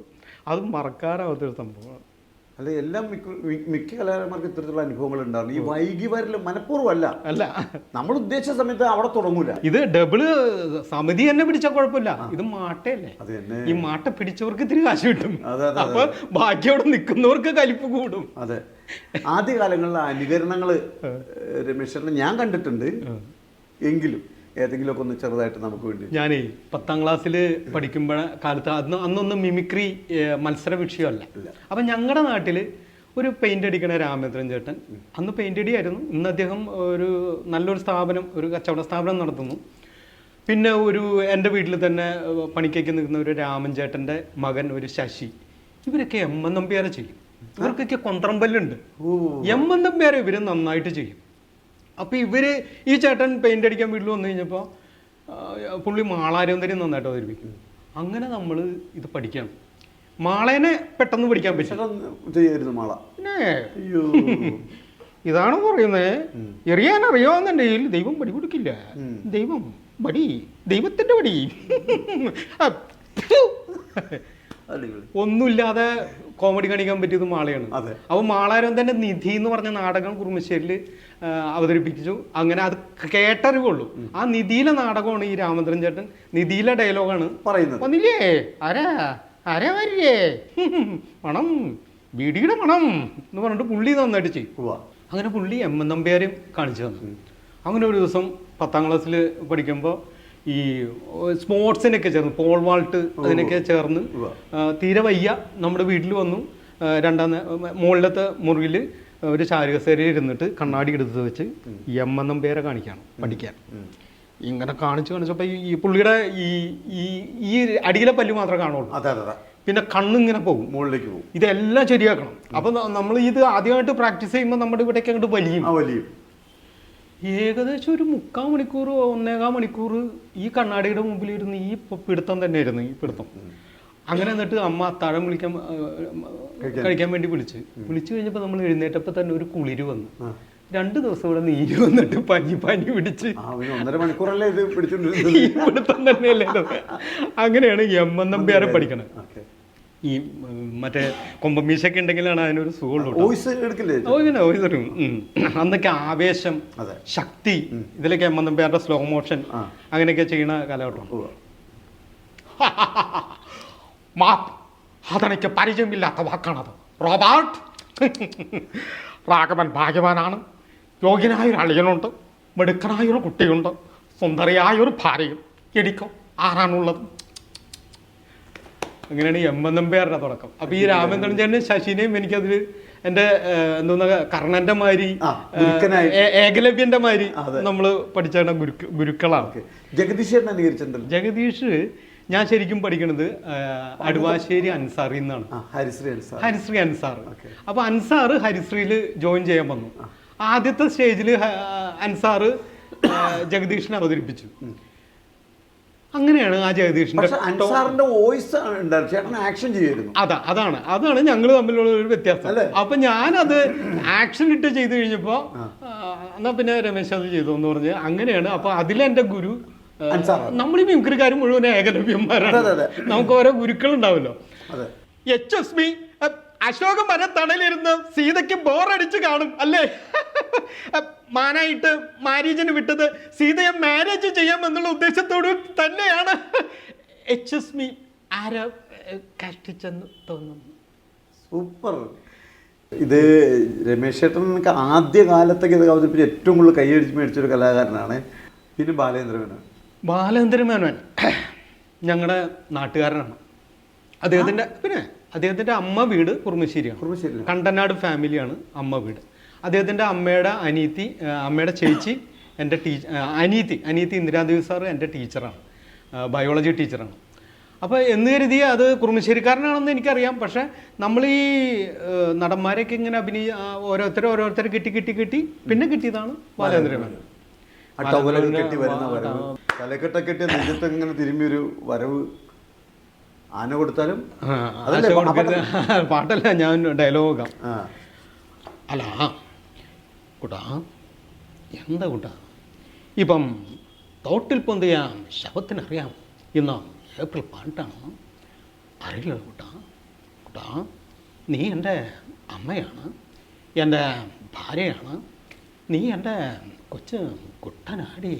അത് മറക്കാനാവാത്തൊരു സംഭവമാണ്. അല്ല, എല്ലാം മിക്ക കലാകാരന്മാർക്ക് ഇത്തരത്തിലുള്ള അനുഭവങ്ങൾ ഉണ്ടാവും. ഈ വൈകി വരല് മനഃപൂർവ്വം അല്ല, നമ്മൾ ഉദ്ദേശിച്ച സമയത്ത് അവിടെ തുടങ്ങൂല. ഇത് ഡബിള് സമിതി തന്നെ പിടിച്ചാൽ കുഴപ്പമില്ല, ഇത് മാട്ടയല്ലേ. ഈ മാട്ട പിടിച്ചവർക്ക് ഇത്തിരി കാശ് കിട്ടും, അപ്പൊ ബാക്കി അവിടെ നിൽക്കുന്നവർക്ക് കലിപ്പ് കൂടും. അതെ, ആദ്യകാലങ്ങളിലെ അനുകരണങ്ങള് രമേശ് ഞാൻ കണ്ടിട്ടുണ്ട്. എങ്കിലും ഏതെങ്കിലുമൊക്കെ ഒന്ന് ചെറുതായിട്ട് നമുക്ക് വേണ്ടി. ഞാനേ 10ാം ക്ലാസ്സിൽ പഠിക്കുമ്പോഴ കാലത്ത് അന്നൊന്നും മിമിക്രി മത്സര വിഷയമല്ല. അപ്പം ഞങ്ങളുടെ നാട്ടിൽ ഒരു പെയിന്റ് അടിക്കണ രാമേന്ദ്രൻ ചേട്ടൻ അന്ന് പെയിന്റ് അടിയായിരുന്നു. ഇന്ന് അദ്ദേഹം ഒരു നല്ലൊരു സ്ഥാപനം, ഒരു കച്ചവട സ്ഥാപനം നടത്തുന്നു. പിന്നെ എൻ്റെ വീട്ടിൽ തന്നെ പണിക്കേക്ക് നിൽക്കുന്ന ഒരു രാമൻ ചേട്ടൻ്റെ മകൻ ഒരു ശശി, ഇവരൊക്കെ എം.എൻ. നമ്പ്യാരെ ചെയ്യും. ഇവർക്കൊക്കെ കൊന്ത്രമ്പല്ലുണ്ട്. എം.എൻ. നമ്പ്യാരെ ഇവർ നന്നായിട്ട് ചെയ്യും. അപ്പോൾ ഈ ചേട്ടൻ പെയിന്റ് അടിക്കാൻ വീട്ടിൽ വന്നു കഴിഞ്ഞപ്പോൾ പുള്ളി മാളാരന്തരം നന്നായിട്ട് അവതരിപ്പിക്കും. അങ്ങനെ നമ്മൾ ഇത് പഠിക്കണം. മാളേനെ പെട്ടെന്ന് പഠിക്കാൻ പറ്റും. മാള ഇതാണ് പറയുന്നത്, എറിയാൻ അറിയാവുന്നുണ്ടെങ്കിൽ ദൈവം പടി കൊടുക്കില്ല. ദൈവത്തിന്റെ പടി ഒന്നുമില്ലാതെ കോമഡി കാണിക്കാൻ പറ്റിയത് മാളയാണ്. അപ്പോൾ മാളാരന്തന്റെ നിധി എന്ന് പറഞ്ഞ നാടകം കുറുമശ്ശേരിയിൽ അവതരിപ്പിച്ചു. അങ്ങനെ അത് കേട്ടറിവുള്ളൂ. ആ നിധിയിലെ നാടകമാണ് ഈ രാമചന്ദ്രൻ ചേട്ടൻ. നിധിയിലെ ഡയലോഗാണ് പറയുന്നത്. വന്നില്ലേ, ആരാ വരില്ലേ, മണം, ബീഡിയുടെ മണം എന്ന് പറഞ്ഞിട്ട് പുള്ളി നന്നായിട്ട് ചെയ്യും. അങ്ങനെ പുള്ളി എം.എൻ. നമ്പ്യാരെയും കാണിച്ചു തന്നു. അങ്ങനെ ഒരു ദിവസം 10ാം ക്ലാസ്സിൽ പഠിക്കുമ്പോൾ ഈ സ്പോർട്സിനൊക്കെ ചേർന്ന്, പോൾ വാൾട്ട് അതിനൊക്കെ ചേർന്ന് തീരെ വയ്യ. നമ്മുടെ വീട്ടിൽ വന്നു. മുകളിലത്തെ മുറിയിൽ ഒരു ചാരുകസേരയിൽ ഇരുന്നിട്ട് കണ്ണാടി എടുത്ത് വെച്ച് എം.എൻ. നമ്പ്യാരെ കാണിക്കാണ് പഠിക്കാൻ. ഇങ്ങനെ കാണിച്ചപ്പോൾ ഈ പുള്ളിയുടെ ഈ അടിയിലെ പല്ല് മാത്രമേ കാണുള്ളൂ. പിന്നെ കണ്ണിങ്ങനെ പോകും, മുകളിലേക്ക് പോകും. ഇതെല്ലാം ശരിയാക്കണം. അപ്പൊ നമ്മൾ ഇത് ആദ്യമായിട്ട് പ്രാക്ടീസ് ചെയ്യുമ്പോൾ നമ്മുടെ ഇവിടേക്ക് അങ്ങോട്ട് വലിയും. ഏകദേശം ഒരു 3/4 മണിക്കൂർ 1.25 മണിക്കൂർ ഈ കണ്ണാടിയുടെ മുമ്പിലിരുന്ന് ഈ പിടുത്തം തന്നെയായിരുന്നു, ഈ പിടുത്തം. അങ്ങനെ എന്നിട്ട് അമ്മ അത്താഴം കഴിക്കാൻ വേണ്ടി വിളിച്ചു കഴിഞ്ഞപ്പോൾ നമ്മൾ എഴുന്നേറ്റപ്പോൾ തന്നെ ഒരു കുളിര് വന്നു. 2 ദിവസം ഇവിടെ നീര് വന്നിട്ട് പനി പിടിച്ച് 1.5 മണിക്കൂറല്ലേ ഇത് പിടുത്തം തന്നെയല്ലേ. അങ്ങനെയാണ് എം.എൻ. നമ്പ്യാരെ പഠിക്കണത്. ഈ മറ്റേ കൊമ്പമീശൊക്കെ ഉണ്ടെങ്കിലാണ് അതിനൊരു സുഖമുള്ളൂ. അന്നൊക്കെ ആവേശം, ശക്തി, ഇതിലൊക്കെ എം.എൻ. നമ്പ്യാരുടെ സ്ലോ മോഷൻ അങ്ങനെയൊക്കെ ചെയ്യണ കാലഘട്ടം. അതെനിക്ക് പരിചയമില്ലാത്ത വാക്കാണത് റോബർട്ട്. രാഘവൻ ഭാഗ്യവാനാണ്. യോഗ്യനായൊരു അളിയനുണ്ട്, മെടുക്കനായൊരു കുട്ടിയുണ്ട്, സുന്ദരിയായൊരു ഭാര്യയും. എനിക്കോ ആരാണുള്ളത്? അങ്ങനെയാണ് എം.എൻ. നമ്പ്യാരുടെ തുടക്കം. അപ്പൊ ഈ രാമേന്ദ്രൻ ചേട്ടനും ശശിനെയും എനിക്കതിൽ എൻ്റെ എന്തോന്ന കർണന്റെ മാതിരി, ഏകലവ്യന്റെ മാതിരി നമ്മള് പഠിച്ച ഗുരുക്കളാണ്. ജഗദീഷ് ഞാൻ ശരിക്കും പഠിക്കണത് അടുവാശ്ശേരി അൻസാറിൽ നിന്നാണ്. ഹരിശ്രീ അൻസാർ. അപ്പൊ അൻസാർ ഹരിശ്രീയിൽ ജോയിൻ ചെയ്യാൻ വന്നു. ആദ്യത്തെ സ്റ്റേജിൽ അൻസാർ ജഗദീഷിനെ അവതരിപ്പിച്ചു. അങ്ങനെയാണ് ആ ജഗദീഷിന്റെ പക്ഷെ അൻസാറിന്റെ വോയിസ് ഉണ്ടായിരുന്നു, ചേട്ടൻ ആക്ഷൻ ചെയ്യുമായിരുന്നു. അതാണ് ഞങ്ങൾ തമ്മിലുള്ള ഒരു വ്യത്യാസം. അപ്പൊ ഞാനത് ആക്ഷൻ ഇട്ട് ചെയ്ത് കഴിഞ്ഞപ്പോ എന്നാ പിന്നെ രമേശ് അത് ചെയ്തു എന്ന് പറഞ്ഞ് അങ്ങനെയാണ്. അപ്പൊ അതിലെന്റെ ഗുരു നമ്മൾ ഈ മിമിക്രിക്കാരും മുഴുവൻ ഏകലവ്യന്മാരാണ്. നമുക്ക് ഓരോ ഗുരുക്കൾ ഉണ്ടാവല്ലോ. HSB അശോക മര തണലിരുന്ന് സീതയ്ക്ക് ബോറടിച്ച് കാണും അല്ലേ? മാനായിട്ട് മാരീജന് വിട്ടത് സീതയെ മാരേജ് ചെയ്യാമെന്നുള്ള ഉദ്ദേശത്തോട് തന്നെയാണ് HSB ആരാ കഷ്ടിച്ചെന്ന് തോന്നുന്നു. സൂപ്പർ. ഇത് രമേശ് ചേട്ടൻ ആദ്യ കാലത്തൊക്കെ ഇത് അവതരിപ്പിച്ച് ഏറ്റവും കൂടുതൽ കൈയടിച്ച് മേടിച്ചൊരു കലാകാരനാണ്. പിന്നെ ബാലേന്ദ്ര മേനോൻ ഞങ്ങളുടെ നാട്ടുകാരനാണ്. അദ്ദേഹത്തിൻ്റെ അമ്മ വീട് കുറുമശ്ശേരിയാണ്. കണ്ടനാട് ഫാമിലിയാണ് അമ്മ വീട്. അദ്ദേഹത്തിൻ്റെ അമ്മയുടെ ചേച്ചി എൻ്റെ അനീതി ഇന്ദിരാദേവി സാറ് എൻ്റെ ടീച്ചറാണ്, ബയോളജി ടീച്ചറാണ്. അപ്പോൾ എന്ന് കരുതി അത് കുറുമശ്ശേരിക്കാരനാണെന്ന് എനിക്കറിയാം. പക്ഷേ നമ്മൾ ഈ നടന്മാരെയൊക്കെ ഇങ്ങനെ ഓരോരുത്തരെ കിട്ടി പിന്നെ കിട്ടിയതാണ് ബാലേന്ദ്ര മേനോൻ. തലക്കെട്ടൊക്കെ കെട്ടി നെഞ്ചത്ത് ഇങ്ങനെ തിരുമ്പി ഒരു വരവ് ആന കൊടുത്താലും പാട്ടല്ല, ഞാൻ ഡയലോഗാം. അല്ല കൂട്ടാ, എന്താ കൂട്ടാ ഇപ്പം തോട്ടിൽ പൊന്തിയ ശവത്തിനറിയാം ഇന്ന് ഏപ്രിൽ 18 അറിയില്ല കൂട്ടാ. നീ എൻ്റെ അമ്മയാണ്, എൻ്റെ ഭാര്യയാണ്, നീ എൻ്റെ കൊച്ച് കുട്ടനാടി.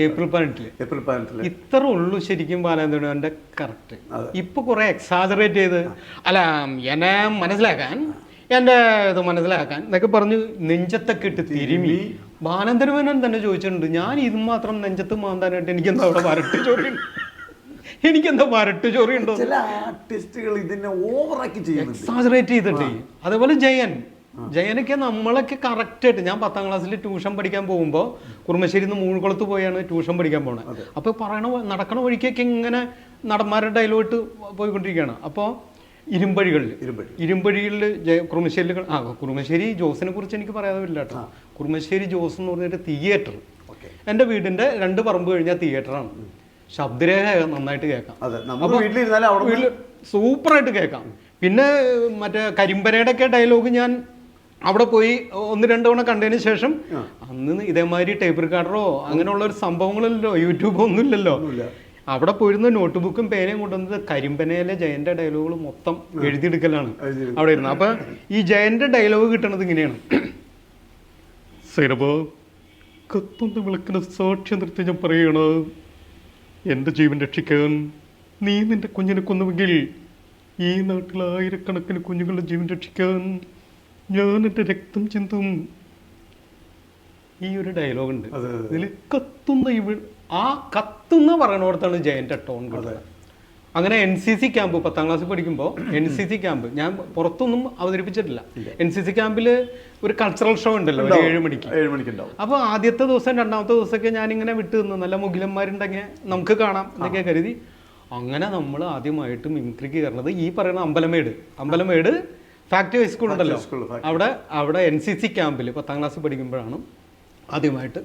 ഏപ്രിൽ 18 ഇത്ര ഉള്ളൂ ശരിക്കും ബാലേന്ദ്രൻ്റെ കറക്റ്റ്. ഇപ്പൊ കുറെ എക്സാജറേറ്റ് ചെയ്ത് അല്ല എന്നെ മനസ്സിലാക്കാൻ എൻ്റെ ഇത് മനസ്സിലാക്കാൻ എന്നൊക്കെ പറഞ്ഞ് നെഞ്ചത്തൊക്കെ ഇട്ട് തിരുമി ബാലേന്ദ്രമേനോൻ തന്നെ ചോദിച്ചിട്ടുണ്ട്, ഞാൻ ഇത് മാത്രം നെഞ്ചത്ത് മാന്താനായിട്ട് എനിക്കെന്താ അവിടെ വരട്ട് ചോറിയുണ്ടോ? എക്സാജറേറ്റ് ചെയ്തിട്ട്. അതേപോലെ ജയനൊക്കെ നമ്മളൊക്കെ കറക്റ്റായിട്ട്, ഞാൻ 10ാം ക്ലാസ്സിൽ ട്യൂഷൻ പഠിക്കാൻ പോകുമ്പോൾ കുറുമശ്ശേരിയിൽ നിന്ന് മൂഴുകുളത്ത് പോയാണ് ട്യൂഷൻ പഠിക്കാൻ പോണത്. അപ്പോൾ നടക്കണ വഴിക്കൊക്കെ ഇങ്ങനെ നടന്മാരുടെ ഡയലോഗ് പോയിക്കൊണ്ടിരിക്കുകയാണ്. അപ്പോൾ ഇരുമ്പഴികളിൽ കുറുമശ്ശേരി ജോസിനെ കുറിച്ച് എനിക്ക് പറയാതെ വരില്ല കേട്ടോ. കുറുമശ്ശേരി ജോസ് എന്ന് പറഞ്ഞിട്ട് തിയേറ്റർ, എൻ്റെ വീടിൻ്റെ 2 പറമ്പ് കഴിഞ്ഞാൽ തിയേറ്ററാണ്. ശബ്ദരേഖ നന്നായിട്ട് കേൾക്കാം, വീട്ടിൽ സൂപ്പറായിട്ട് കേൾക്കാം. പിന്നെ മറ്റേ കരിമ്പനയുടെ ഒക്കെ ഡയലോഗ് ഞാൻ അവിടെ പോയി 1-2 തവണ കണ്ടതിന് ശേഷം, അന്ന് ഇതേമാതിരി ടേപ്പ് റെക്കോർഡറോ അങ്ങനെയുള്ള ഒരു സംഭവങ്ങളില്ലല്ലോ, യൂട്യൂബോ ഒന്നുമില്ലല്ലോ. അവിടെ പോയിരുന്ന നോട്ട്ബുക്കും പേനയും കൊണ്ടുവന്നത് കരിമ്പനയിലെ ജയന്റെ ഡയലോഗുകൾ മൊത്തം എഴുതിയെടുക്കലാണ് അവിടെ ഇരുന്നത്. അപ്പൊ ഈ ജയന്റെ ഡയലോഗ് കിട്ടണത് ഇങ്ങനെയാണ്: സൈനബോ, കത്തുന്ന വിളക്കിന് സാക്ഷ്യം നിർത്തി ഞാൻ പറയണ, എൻ്റെ ജീവൻ രക്ഷിക്കാൻ നീ നിന്റെ കുഞ്ഞിനെ കൊന്നുവെങ്കിൽ ഈ നാട്ടിൽ 1000കണക്കിന് കുഞ്ഞുങ്ങളുടെ ജീവൻ രക്ഷിക്കാൻ ഞാൻ എൻ്റെ രക്തം ചിന്തും. ഈ ഒരു ഡയലോഗ് ഉണ്ട് ഇതിൽ. കത്തുന്ന പറയണോടത്താണ് ജയന്റെ ടോൺ കിട്ടുന്നത്. അങ്ങനെ NCC ക്യാമ്പ് 10ാം ക്ലാസ്സിൽ പഠിക്കുമ്പോൾ NCC ക്യാമ്പ് ഞാൻ പുറത്തൊന്നും അവതരിപ്പിച്ചിട്ടില്ല. NCC ക്യാമ്പിൽ ഒരു കൾച്ചറൽ ഷോ ഉണ്ടല്ലോ 7 മണിക്ക്. അപ്പോൾ ആദ്യത്തെ ദിവസം 2ാമത്തെ ദിവസമൊക്കെ ഞാനിങ്ങനെ വിട്ടു നിന്ന്, നല്ല മുകിലന്മാരുണ്ടെങ്കിൽ നമുക്ക് കാണാം എന്നൊക്കെ കരുതി. അങ്ങനെ നമ്മൾ ആദ്യമായിട്ട് മിമിക്രിക്ക് കയറുന്നത് ഈ പറയുന്ന അമ്പലമേട് ഫാക്ടറി ഹൈസ്കൂൾ ഉണ്ടല്ലോ, അവിടെ NCC ക്യാമ്പിൽ 10ാം ക്ലാസ്സിൽ പഠിക്കുമ്പോഴാണ് ആദ്യമായിട്ട്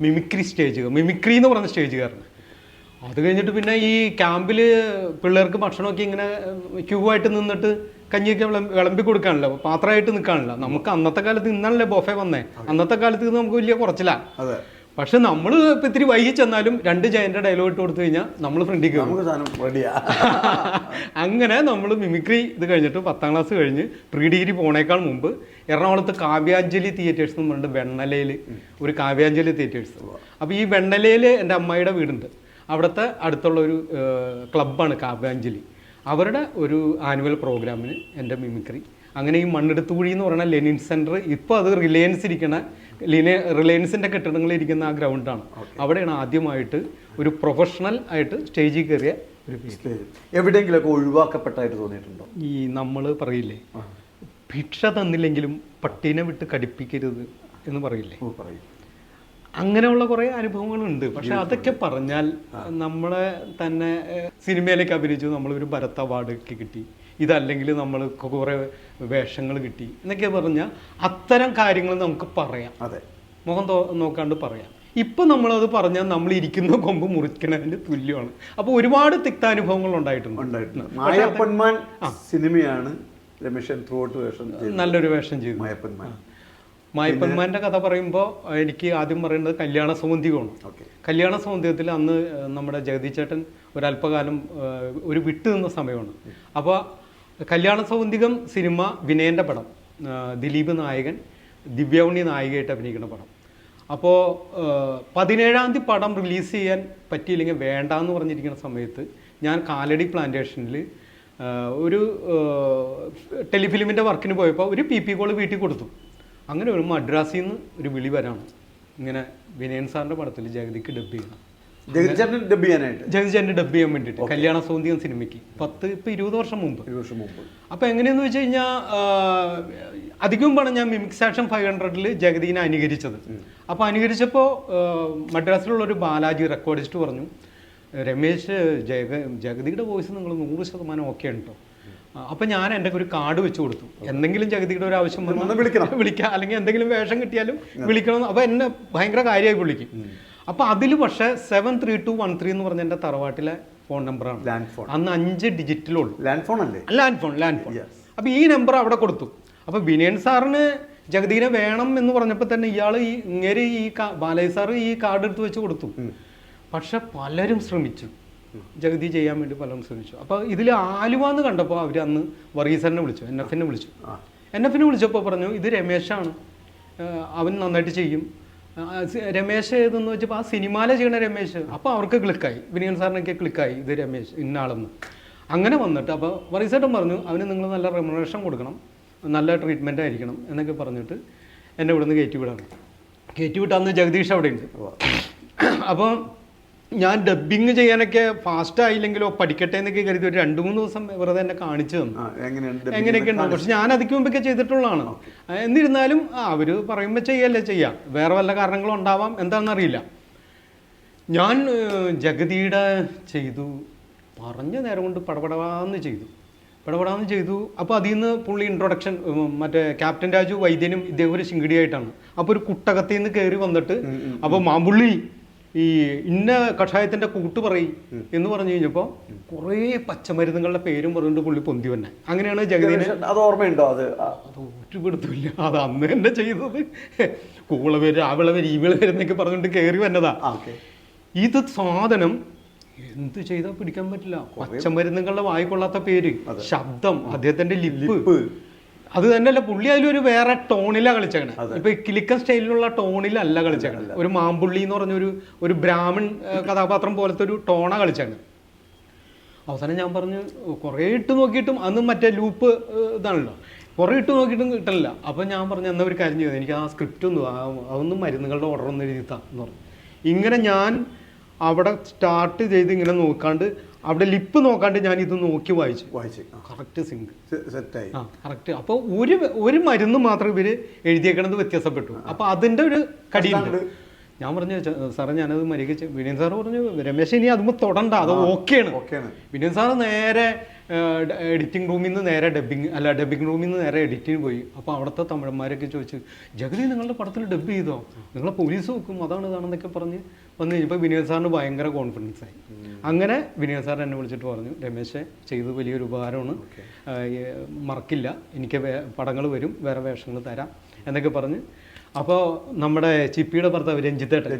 മിമിക്രി എന്ന് പറഞ്ഞ സ്റ്റേജ് കയറുന്നത്. അത് കഴിഞ്ഞിട്ട് പിന്നെ ഈ ക്യാമ്പിൽ പിള്ളേർക്ക് ഭക്ഷണമൊക്കെ ഇങ്ങനെ ക്യൂ ആയിട്ട് നിന്നിട്ട് കഞ്ഞിയൊക്കെ വിളമ്പി കൊടുക്കാനല്ലോ, പാത്രമായിട്ട് നിൽക്കാനല്ലോ. നമുക്ക് അന്നത്തെ കാലത്ത് ഇന്നാണല്ലേ ബൊഫെ വന്നേ, അന്നത്തെ കാലത്ത് ഇത് നമുക്ക് വലിയ കുറച്ചില്ല. പക്ഷെ നമ്മൾ ഇപ്പം ഇത്തിരി വൈകി ചെന്നാലും 2 ജയന്റെ ഡയലോഗ് ഇട്ട് കൊടുത്തു കഴിഞ്ഞാൽ നമ്മൾ ഫ്രണ്ടിൽ കയറും. അങ്ങനെ നമ്മൾ മിമിക്രി ഇത് കഴിഞ്ഞിട്ട് 10ാം ക്ലാസ് കഴിഞ്ഞ് പ്രീ ഡിഗ്രി പോണേക്കാൾ മുമ്പ് എറണാകുളത്ത് കാവ്യാഞ്ജലി തിയേറ്റേഴ്സ് എന്ന് പറഞ്ഞിട്ട് വെണ്ണലയിൽ ഒരു കാവ്യാഞ്ജലി തിയേറ്റേഴ്സ്. അപ്പോൾ ഈ വെണ്ണലയിൽ എൻ്റെ അമ്മായിയുടെ വീടുണ്ട്, അവിടുത്തെ അടുത്തുള്ള ഒരു ക്ലബ്ബാണ് കാവ്യാഞ്ജലി. അവരുടെ ഒരു ആനുവൽ പ്രോഗ്രാമിന് എൻ്റെ മിമിക്രി. അങ്ങനെ ഈ മണ്ണെടുത്തുകുഴി എന്ന് പറയുന്ന ലെനിൻ സെൻറ്റർ, ഇപ്പോൾ അത് റിലയൻസിൻ്റെ കെട്ടിടങ്ങളിൽ ഇരിക്കുന്ന ആ ഗ്രൗണ്ടാണ്. അവിടെയാണ് ആദ്യമായിട്ട് ഒരു പ്രൊഫഷണൽ ആയിട്ട് സ്റ്റേജിൽ കയറിയ ഒരു എവിടെയെങ്കിലുമൊക്കെ ഒഴിവാക്കപ്പെട്ടായിട്ട് തോന്നിയിട്ടുണ്ടോ? ഈ നമ്മൾ പറയില്ലേ, ഭിക്ഷ തന്നില്ലെങ്കിലും പട്ടീനെ വിട്ട് കടിപ്പിക്കരുത് എന്ന് പറയില്ലേ, അങ്ങനെയുള്ള കുറേ അനുഭവങ്ങളുണ്ട്. പക്ഷെ അതൊക്കെ പറഞ്ഞാൽ നമ്മളെ തന്നെ സിനിമയിലേക്ക് അഭിനയിച്ചു, നമ്മളൊരു ഭരത് അവാർഡ് ഒക്കെ കിട്ടി, ഇതല്ലെങ്കിൽ നമ്മൾ കുറേ വേഷങ്ങൾ കിട്ടി എന്നൊക്കെ പറഞ്ഞാൽ അത്തരം കാര്യങ്ങൾ നമുക്ക് പറയാം, മുഖം നോക്കാണ്ട് പറയാം. ഇപ്പം നമ്മളത് പറഞ്ഞാൽ നമ്മൾ ഇരിക്കുന്ന കൊമ്പ് മുറിക്കണതിന് തുല്യമാണ്. അപ്പോൾ ഒരുപാട് തിക്താനുഭവങ്ങൾ ഉണ്ടായിട്ടുണ്ട്. മായപ്പന്മാൻ സിനിമയാണ് രമേശൻ ത്രൂ ഔട്ട് വേഷം നല്ലൊരു വേഷം ചെയ്തു. മായപ്പന്മാൻ്റെ കഥ പറയുമ്പോൾ എനിക്ക് ആദ്യം പറയേണ്ടത് കല്യാണ സൗന്ദര്യമാണ്. കല്യാണ സൗന്ദര്യത്തിൽ അന്ന് നമ്മുടെ ജഗതി ചേട്ടൻ ഒരല്പകാലം ഒരു വിട്ടു നിന്ന സമയമാണ്. അപ്പോൾ കല്യാണ സൗന്ദര്യം സിനിമ വിനയൻ്റെ പടം, ദിലീപ് നായകൻ, ദിവ്യൗണി നായികയായിട്ട് അഭിനയിക്കുന്ന പടം. അപ്പോൾ 17-ാം തീയതി പടം റിലീസ് ചെയ്യാൻ പറ്റിയില്ലെങ്കിൽ വേണ്ടാന്ന് പറഞ്ഞിരിക്കുന്ന സമയത്ത് ഞാൻ കാലടി പ്ലാന്റേഷനിൽ ഒരു ടെലിഫിലിമിൻ്റെ വർക്കിന് പോയപ്പോൾ ഒരു PP കോൾ വീട്ടിൽ കൊടുത്തു. അങ്ങനെ ഒരു മദ്രാസിൽ നിന്ന് ഒരു വിളി വരാണ്, ഇങ്ങനെ വിനയൻ സാറിൻ്റെ പടത്തിൽ ജഗതിക്ക് ഡബ് ചെയ്യണം, ജഗതിച്ചേട്ടൻ ഡബ് ചെയ്യാൻ വേണ്ടിയിട്ട് കല്യാണ സൗന്ദര്യം സിനിമയ്ക്ക് 20 വർഷം മുമ്പ്. അപ്പോൾ എങ്ങനെയെന്ന് വെച്ച് കഴിഞ്ഞാൽ അധികം മുമ്പാണ് ഞാൻ മിമിക്സ് ആക്ഷൻ 500-ൽ ജഗതിനെ അനുകരിച്ചത്. അപ്പോൾ അനുകരിച്ചപ്പോൾ മദ്രാസിലുള്ളൊരു ബാലാജി റെക്കോർഡിസ്റ്റ് പറഞ്ഞു, രമേശ് ജഗതിയുടെ വോയിസ് നിങ്ങൾ 100% ഓക്കെ ആണ് കേട്ടോ. അപ്പം ഞാൻ എൻ്റെ ഒരു കാർഡ് വെച്ച് കൊടുത്തു, എന്തെങ്കിലും ജഗതിയുടെ ഒരു ആവശ്യം വന്നാൽ വിളിക്കാം, അല്ലെങ്കിൽ എന്തെങ്കിലും വേഷം കിട്ടിയാലും വിളിക്കണം. അപ്പോൾ എന്നെ ഭയങ്കര കാര്യമായി വിളിക്കും. അപ്പോൾ അതിൽ പക്ഷേ 73213 എന്ന് പറഞ്ഞ എൻ്റെ തറവാട്ടിലെ ഫോൺ നമ്പറാണ്. അന്ന് 5 ഡിജിറ്റിലുള്ളൂ. Land phone. അപ്പോൾ ഈ നമ്പർ അവിടെ കൊടുത്തു. അപ്പോൾ വിനയൻ സാറിന് ജഗതിനെ വേണം എന്ന് പറഞ്ഞപ്പോൾ തന്നെ ഇയാൾ ഈ ബാലയ്യ സാറ് ഈ കാർഡ് എടുത്ത് വെച്ച് കൊടുത്തു. പക്ഷെ പലരും ശ്രമിച്ചു, ജഗതി ചെയ്യാൻ വേണ്ടി പലരും ശ്രമിച്ചു. അപ്പോൾ ഇതിൽ ആലുവ എന്ന് കണ്ടപ്പോൾ അവർ അന്ന് വർഗീസറിനെ വിളിച്ചു, NF-നെ വിളിച്ചു. NF-നെ വിളിച്ചപ്പോൾ പറഞ്ഞു ഇത് രമേശാണ്, അവൻ നന്നായിട്ട് ചെയ്യും. രമേശ് ഏതെന്ന് വെച്ചപ്പോൾ ആ സിനിമയിലെ ചെയ്യണ രമേശ്. അപ്പോൾ അവർക്ക് ക്ലിക്കായി, വിനയൻ സാറിനൊക്കെ ക്ലിക്കായി ഇത് രമേശ് ഇന്നാളെന്ന്. അങ്ങനെ വന്നിട്ട് അപ്പോൾ വർഗീസേട്ടൻ പറഞ്ഞു അവന് നിങ്ങൾ നല്ല റെമ്യൂണറേഷൻ കൊടുക്കണം, നല്ല ട്രീറ്റ്മെൻ്റ് ആയിരിക്കണം എന്നൊക്കെ പറഞ്ഞിട്ട് എന്നെ ഇവിടെ നിന്ന് കയറ്റി വിട്ട് അന്ന് ജഗദീഷ് അവിടെ ഉണ്ട്. അപ്പോൾ ഞാൻ ഡബ്ബിങ് ചെയ്യാനൊക്കെ ഫാസ്റ്റ് ആയില്ലെങ്കിലോ പഠിക്കട്ടെ എന്നൊക്കെ കരുതി ഒരു 2-3 ദിവസം വെറുതെ എന്നെ കാണിച്ചു തന്നു എങ്ങനെയൊക്കെ ഉണ്ടാവും. പക്ഷെ ഞാൻ അതിക്ക് മുമ്പൊക്കെ ചെയ്തിട്ടുള്ളതാണ്. എന്നിരുന്നാലും അവർ പറയുമ്പോൾ ചെയ്യാം, വേറെ വല്ല കാരണങ്ങളും ഉണ്ടാവാം, എന്താണെന്നറിയില്ല. ഞാൻ ജഗതിയുടെ ചെയ്തു, പറഞ്ഞ നേരം കൊണ്ട് പടപടാന്ന് ചെയ്തു. അപ്പോൾ അതിൽ നിന്ന് പുള്ളി ഇൻട്രൊഡക്ഷൻ മറ്റേ ക്യാപ്റ്റൻ രാജു വൈദ്യനും ഇദ്ദേഹം ഒരു ശിങ്കിടിയായിട്ടാണ്. അപ്പോൾ ഒരു കുട്ടകത്തിൽ നിന്ന് കയറി വന്നിട്ട് അപ്പോൾ മാമ്പുള്ളി ഈ ഇന്ന കഷായത്തിൻ്റെ കൂട്ട് പറയും എന്ന് പറഞ്ഞു കഴിഞ്ഞപ്പോൾ കുറേ പച്ചമരുന്നുകളുടെ പേരും പറഞ്ഞിട്ട് പുള്ളി പൊന്തി തന്നെ. അങ്ങനെയാണ് ജഗതിനെ. അത് ഓർമ്മയുണ്ടോ? അത് ഒരു പിടുത്തമില്ല. അത് അന്ന് തന്നെ ചെയ്തത്. കൂളവര് ആവിളവര് ഈവിളവര് എന്നൊക്കെ പറഞ്ഞിട്ട് കയറി വന്നതാ. ഇത് സാധനം എന്ത് ചെയ്താൽ പിടിക്കാൻ പറ്റില്ല. പച്ചമരുന്നുകളുടെ വായിക്കൊള്ളാത്ത പേര്, ശബ്ദം, അദ്ദേഹത്തിന്റെ ലിപ്പ്, അത് തന്നെയല്ല പുള്ളി അതിലൊരു വേറെ ടോണിലാണ് കളിച്ചേക്കണേ. ഇപ്പൊ കിലിക്കൻ സ്റ്റൈലിലുള്ള ടോണിലല്ല കളിച്ചേക്കണേ. ഒരു മാമ്പുള്ളി എന്ന് പറഞ്ഞൊരു ഒരു ബ്രാഹ്മൺ കഥാപാത്രം പോലത്തെ ഒരു ടോണാണ് കളിച്ചേക്കണേ. അവസാനം ഞാൻ പറഞ്ഞു കുറേ ഇട്ട് നോക്കിയിട്ടും അന്ന് മറ്റേ ലൂപ്പ് ഇതാണല്ലോ, കുറേ ഇട്ട് നോക്കിയിട്ടും കിട്ടണില്ല. അപ്പം ഞാൻ പറഞ്ഞു എന്നാൽ ഒരു കാര്യം ചെയ്തു, എനിക്ക് ആ സ്ക്രിപ്റ്റ് അതൊന്നും മരുന്നുകളുടെ ഓർഡർ ഒന്ന് എഴുതിത്താ എന്ന് പറഞ്ഞു. ഇങ്ങനെ ഞാൻ അവിടെ സ്റ്റാർട്ട് ചെയ്ത് ഇങ്ങനെ നോക്കാണ്ട് അവിടെ ലിപ്പ് നോക്കാണ്ട് ഞാൻ ഇത് നോക്കി വായിച്ചു. കറക്റ്റ് സിങ്ക് സെറ്റായി. കറക്റ്റ്. അപ്പോൾ ഒരു മരുന്ന് മാത്രം ഇവർ എഴുതിയേക്കണത് വ്യത്യാസപ്പെട്ടു. അപ്പോൾ അതിൻ്റെ ഒരു കടിയുണ്ട്. ഞാൻ പറഞ്ഞു സാറേ ഞാനത് മര്യാദ. വിനയൻ സാറ് പറഞ്ഞു രമേശ് ഇനി അതുമ്പോൾ തൊടണ്ട, അത് ഓക്കെയാണ്. വിനയൻ സാറ് നേരെ എഡിറ്റിംഗ് റൂമിൽ നിന്ന് നേരെ ഡബ്ബിംഗ് റൂമിൽ നിന്ന് നേരെ എഡിറ്റിന് പോയി. അപ്പോൾ അവിടുത്തെ തമിഴന്മാരൊക്കെ ചോദിച്ചു ജഗതി നിങ്ങളുടെ പടത്തിൽ ഡബ് ചെയ്തോ, നിങ്ങളെ പോലീസ് നോക്കും അതാണ് ഇതാണെന്നൊക്കെ പറഞ്ഞ് വന്നു കഴിഞ്ഞപ്പോൾ വിനയൻ സാറിന് ഭയങ്കര കോൺഫിഡൻസ് ആയി. അങ്ങനെ വിനയൻ സാർ എന്നെ വിളിച്ചിട്ട് പറഞ്ഞു രമേശ് ചെയ്ത് വലിയൊരു ഉപകാരമാണ്, മറക്കില്ല, എനിക്ക് പടങ്ങൾ വരും, വേറെ വേഷങ്ങൾ തരാം എന്നൊക്കെ പറഞ്ഞ്. അപ്പോൾ നമ്മുടെ ചിപ്പിയുടെ ഭർത്താവ് രഞ്ജിത്തേട്ടൻ